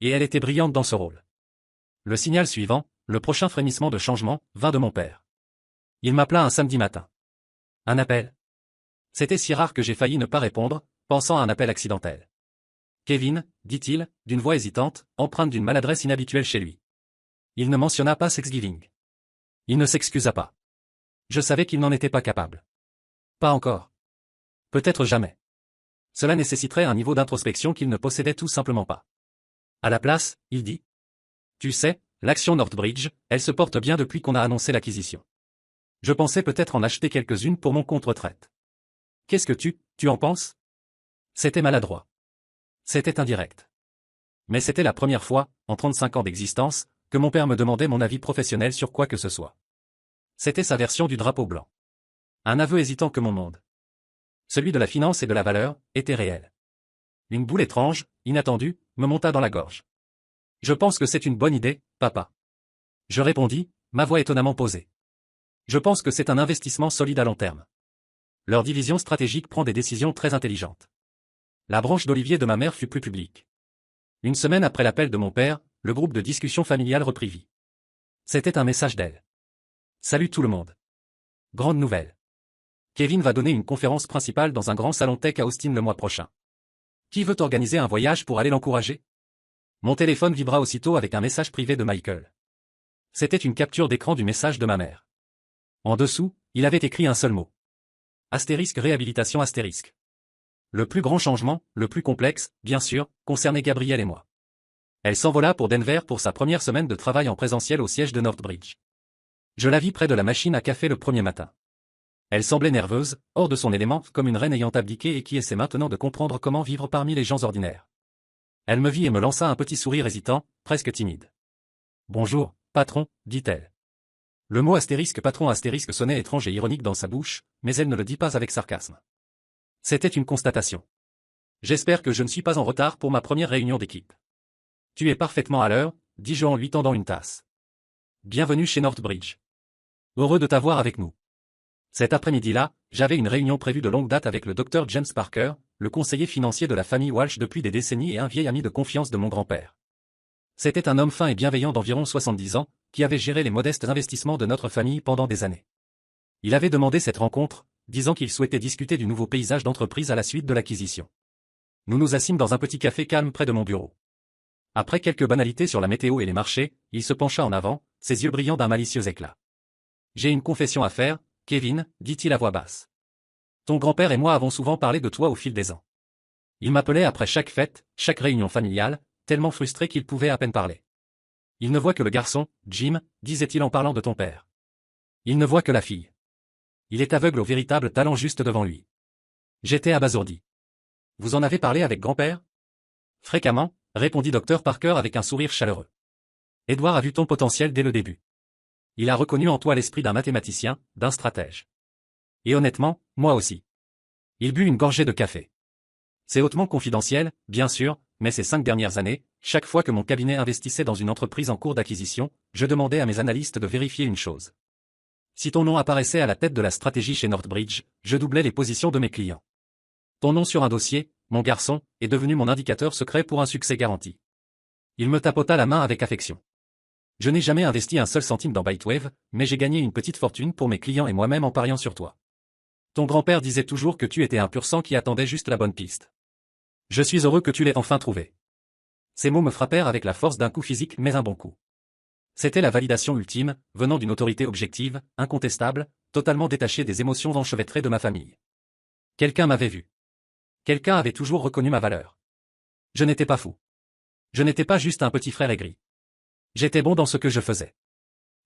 Et elle était brillante dans ce rôle. Le signal suivant, le prochain frémissement de changement, vint de mon père. Il m'appela un samedi matin. Un appel. C'était si rare que j'ai failli ne pas répondre, pensant à un appel accidentel. Kevin, dit-il, d'une voix hésitante, empreinte d'une maladresse inhabituelle chez lui. Il ne mentionna pas Thanksgiving. Il ne s'excusa pas. Je savais qu'il n'en était pas capable. Pas encore. Peut-être jamais. Cela nécessiterait un niveau d'introspection qu'il ne possédait tout simplement pas. À la place, il dit. Tu sais, l'action Northbridge, elle se porte bien depuis qu'on a annoncé l'acquisition. Je pensais peut-être en acheter quelques-unes pour mon compte retraite. Qu'est-ce que tu en penses? C'était maladroit. C'était indirect. Mais c'était la première fois, en 35 ans d'existence, que mon père me demandait mon avis professionnel sur quoi que ce soit. C'était sa version du drapeau blanc. Un aveu hésitant que mon monde, celui de la finance et de la valeur, était réel. Une boule étrange, inattendue, me monta dans la gorge. Je pense que c'est une bonne idée, papa. Je répondis, ma voix étonnamment posée. Je pense que c'est un investissement solide à long terme. Leur division stratégique prend des décisions très intelligentes. La branche d'olivier de ma mère fut plus publique. Une semaine après l'appel de mon père, le groupe de discussion familiale reprit vie. C'était un message d'elle. Salut tout le monde. Grande nouvelle. Kevin va donner une conférence principale dans un grand salon tech à Austin le mois prochain. Qui veut organiser un voyage pour aller l'encourager? Mon téléphone vibra aussitôt avec un message privé de Michael. C'était une capture d'écran du message de ma mère. En dessous, il avait écrit un seul mot. Astérisque réhabilitation astérisque. Le plus grand changement, le plus complexe, bien sûr, concernait Gabrielle et moi. Elle s'envola pour Denver pour sa première semaine de travail en présentiel au siège de Northbridge. Je la vis près de la machine à café le premier matin. Elle semblait nerveuse, hors de son élément, comme une reine ayant abdiqué et qui essaie maintenant de comprendre comment vivre parmi les gens ordinaires. Elle me vit et me lança un petit sourire hésitant, presque timide. « Bonjour, patron, dit-elle. » Le mot astérisque patron astérisque sonnait étrange et ironique dans sa bouche, mais elle ne le dit pas avec sarcasme. C'était une constatation. J'espère que je ne suis pas en retard pour ma première réunion d'équipe. Tu es parfaitement à l'heure, dis-je en lui tendant une tasse. Bienvenue chez Northbridge. Heureux de t'avoir avec nous. Cet après-midi-là, j'avais une réunion prévue de longue date avec le Dr James Parker, le conseiller financier de la famille Walsh depuis des décennies et un vieil ami de confiance de mon grand-père. C'était un homme fin et bienveillant d'environ 70 ans, qui avait géré les modestes investissements de notre famille pendant des années. Il avait demandé cette rencontre, disant qu'il souhaitait discuter du nouveau paysage d'entreprise à la suite de l'acquisition. Nous nous assîmes dans un petit café calme près de mon bureau. Après quelques banalités sur la météo et les marchés, il se pencha en avant, ses yeux brillant d'un malicieux éclat. « J'ai une confession à faire, Kevin, dit-il à voix basse. Ton grand-père et moi avons souvent parlé de toi au fil des ans. Il m'appelait après chaque fête, chaque réunion familiale, tellement frustré qu'il pouvait à peine parler. Il ne voit que le garçon, Jim, disait-il en parlant de ton père. Il ne voit que la fille. Il est aveugle au véritable talent juste devant lui. J'étais abasourdi. Vous en avez parlé avec grand-père? Fréquemment, répondit Dr Parker avec un sourire chaleureux. Edward a vu ton potentiel dès le début. Il a reconnu en toi l'esprit d'un mathématicien, d'un stratège. Et honnêtement, moi aussi. Il but une gorgée de café. C'est hautement confidentiel, bien sûr, mais ces 5 dernières années, chaque fois que mon cabinet investissait dans une entreprise en cours d'acquisition, je demandais à mes analystes de vérifier une chose. Si ton nom apparaissait à la tête de la stratégie chez Northbridge, je doublais les positions de mes clients. Ton nom sur un dossier, mon garçon, est devenu mon indicateur secret pour un succès garanti. Il me tapota la main avec affection. Je n'ai jamais investi un seul centime dans Bytewave, mais j'ai gagné une petite fortune pour mes clients et moi-même en pariant sur toi. Ton grand-père disait toujours que tu étais un pur sang qui attendait juste la bonne piste. Je suis heureux que tu l'aies enfin trouvé. Ces mots me frappèrent avec la force d'un coup physique mais un bon coup. C'était la validation ultime, venant d'une autorité objective, incontestable, totalement détachée des émotions enchevêtrées de ma famille. Quelqu'un m'avait vu. Quelqu'un avait toujours reconnu ma valeur. Je n'étais pas fou. Je n'étais pas juste un petit frère aigri. J'étais bon dans ce que je faisais.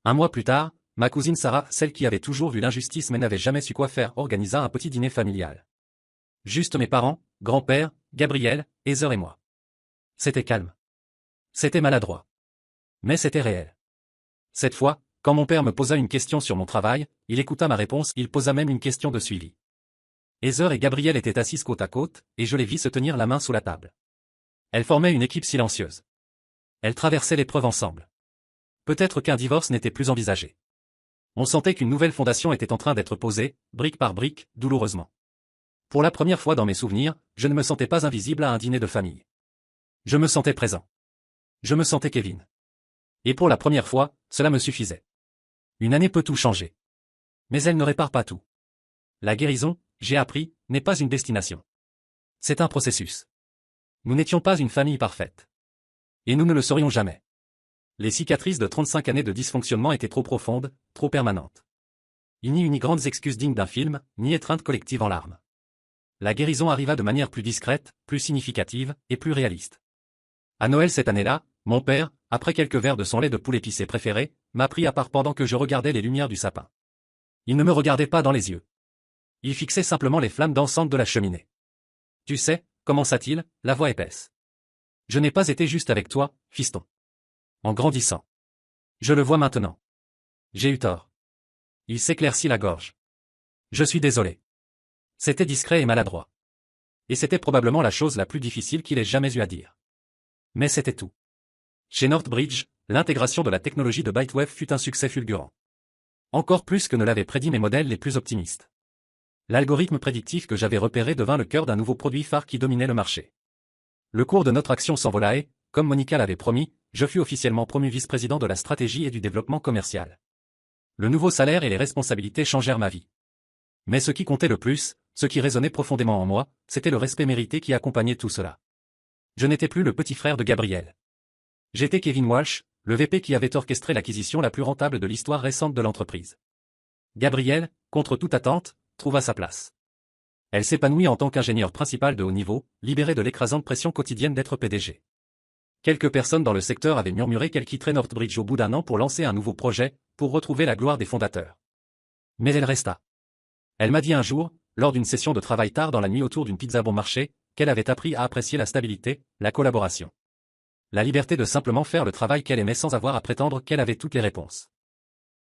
Un mois plus tard, ma cousine Sarah, celle qui avait toujours vu l'injustice mais n'avait jamais su quoi faire, organisa un petit dîner familial. Juste mes parents, grand-père, Gabrielle, Heather et moi. C'était calme. C'était maladroit. Mais c'était réel. Cette fois, quand mon père me posa une question sur mon travail, il écouta ma réponse, il posa même une question de suivi. Heather et Gabrielle étaient assises côte à côte, et je les vis se tenir la main sous la table. Elles formaient une équipe silencieuse. Elles traversaient l'épreuve ensemble. Peut-être qu'un divorce n'était plus envisagé. On sentait qu'une nouvelle fondation était en train d'être posée, brique par brique, douloureusement. Pour la première fois dans mes souvenirs, je ne me sentais pas invisible à un dîner de famille. Je me sentais présent. Je me sentais Kevin. Et pour la première fois, cela me suffisait. Une année peut tout changer. Mais elle ne répare pas tout. La guérison, j'ai appris, n'est pas une destination. C'est un processus. Nous n'étions pas une famille parfaite. Et nous ne le serions jamais. Les cicatrices de 35 années de dysfonctionnement étaient trop profondes, trop permanentes. Il n'y eut ni grandes excuses dignes d'un film, ni étreinte collective en larmes. La guérison arriva de manière plus discrète, plus significative, et plus réaliste. À Noël cette année-là, mon père, après quelques verres de son lait de poule épicé préféré, m'a pris à part pendant que je regardais les lumières du sapin. Il ne me regardait pas dans les yeux. Il fixait simplement les flammes dansantes de la cheminée. Tu sais, commença-t-il, la voix épaisse. Je n'ai pas été juste avec toi, fiston. En grandissant. Je le vois maintenant. J'ai eu tort. Il s'éclaircit la gorge. Je suis désolé. C'était discret et maladroit. Et c'était probablement la chose la plus difficile qu'il ait jamais eu à dire. Mais c'était tout. Chez Northbridge, l'intégration de la technologie de Bytewave fut un succès fulgurant. Encore plus que ne l'avaient prédit mes modèles les plus optimistes. L'algorithme prédictif que j'avais repéré devint le cœur d'un nouveau produit phare qui dominait le marché. Le cours de notre action s'envola et, comme Monica l'avait promis, je fus officiellement promu vice-président de la stratégie et du développement commercial. Le nouveau salaire et les responsabilités changèrent ma vie. Mais ce qui comptait le plus, ce qui résonnait profondément en moi, c'était le respect mérité qui accompagnait tout cela. Je n'étais plus le petit frère de Gabriel. J'étais Kevin Walsh, le VP qui avait orchestré l'acquisition la plus rentable de l'histoire récente de l'entreprise. Gabriel, contre toute attente, trouva sa place. Elle s'épanouit en tant qu'ingénieure principale de haut niveau, libérée de l'écrasante pression quotidienne d'être PDG. Quelques personnes dans le secteur avaient murmuré qu'elle quitterait Northbridge au bout d'un an pour lancer un nouveau projet, pour retrouver la gloire des fondateurs. Mais elle resta. Elle m'a dit un jour, lors d'une session de travail tard dans la nuit autour d'une pizza bon marché, qu'elle avait appris à apprécier la stabilité, la collaboration. La liberté de simplement faire le travail qu'elle aimait sans avoir à prétendre qu'elle avait toutes les réponses.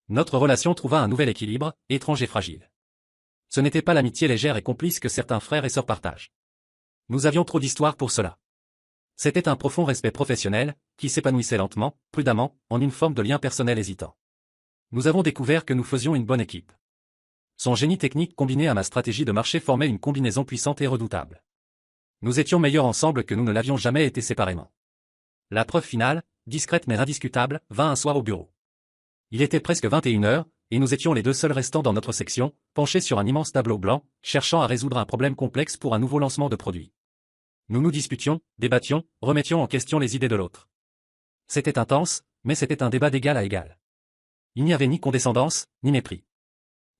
Notre relation trouva un nouvel équilibre, étrange et fragile. Ce n'était pas l'amitié légère et complice que certains frères et sœurs partagent. Nous avions trop d'histoire pour cela. C'était un profond respect professionnel, qui s'épanouissait lentement, prudemment, en une forme de lien personnel hésitant. Nous avons découvert que nous faisions une bonne équipe. Son génie technique combiné à ma stratégie de marché formait une combinaison puissante et redoutable. Nous étions meilleurs ensemble que nous ne l'avions jamais été séparément. La preuve finale, discrète mais indiscutable, vint un soir au bureau. Il était presque 21h, et nous étions les deux seuls restants dans notre section, penchés sur un immense tableau blanc, cherchant à résoudre un problème complexe pour un nouveau lancement de produit. Nous nous disputions, débattions, remettions en question les idées de l'autre. C'était intense, mais c'était un débat d'égal à égal. Il n'y avait ni condescendance, ni mépris.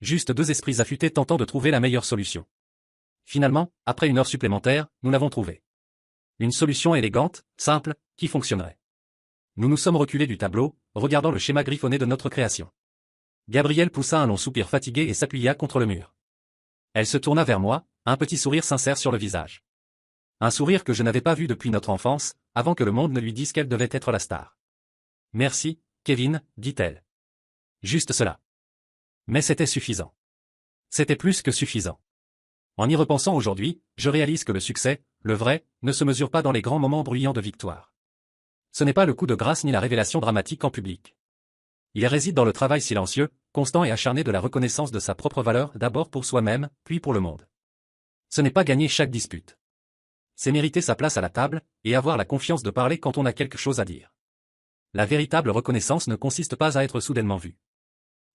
Juste deux esprits affûtés tentant de trouver la meilleure solution. Finalement, après une heure supplémentaire, nous l'avons trouvée. Une solution élégante, simple, qui fonctionnerait. Nous nous sommes reculés du tableau, regardant le schéma griffonné de notre création. Gabrielle poussa un long soupir fatigué et s'appuya contre le mur. Elle se tourna vers moi, un petit sourire sincère sur le visage. Un sourire que je n'avais pas vu depuis notre enfance, avant que le monde ne lui dise qu'elle devait être la star. « Merci, Kevin, dit-elle. Juste cela. » Mais c'était suffisant. C'était plus que suffisant. En y repensant aujourd'hui, je réalise que le succès, le vrai, ne se mesure pas dans les grands moments bruyants de victoire. Ce n'est pas le coup de grâce ni la révélation dramatique en public. Il réside dans le travail silencieux, constant et acharné de la reconnaissance de sa propre valeur d'abord pour soi-même, puis pour le monde. Ce n'est pas gagner chaque dispute. C'est mériter sa place à la table, et avoir la confiance de parler quand on a quelque chose à dire. La véritable reconnaissance ne consiste pas à être soudainement vu.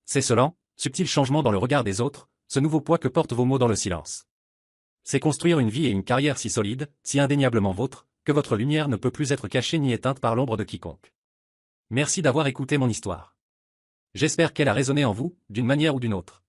C'est ce lent, subtil changement dans le regard des autres, ce nouveau poids que portent vos mots dans le silence. C'est construire une vie et une carrière si solides, si indéniablement vôtres, que votre lumière ne peut plus être cachée ni éteinte par l'ombre de quiconque. Merci d'avoir écouté mon histoire. J'espère qu'elle a résonné en vous, d'une manière ou d'une autre.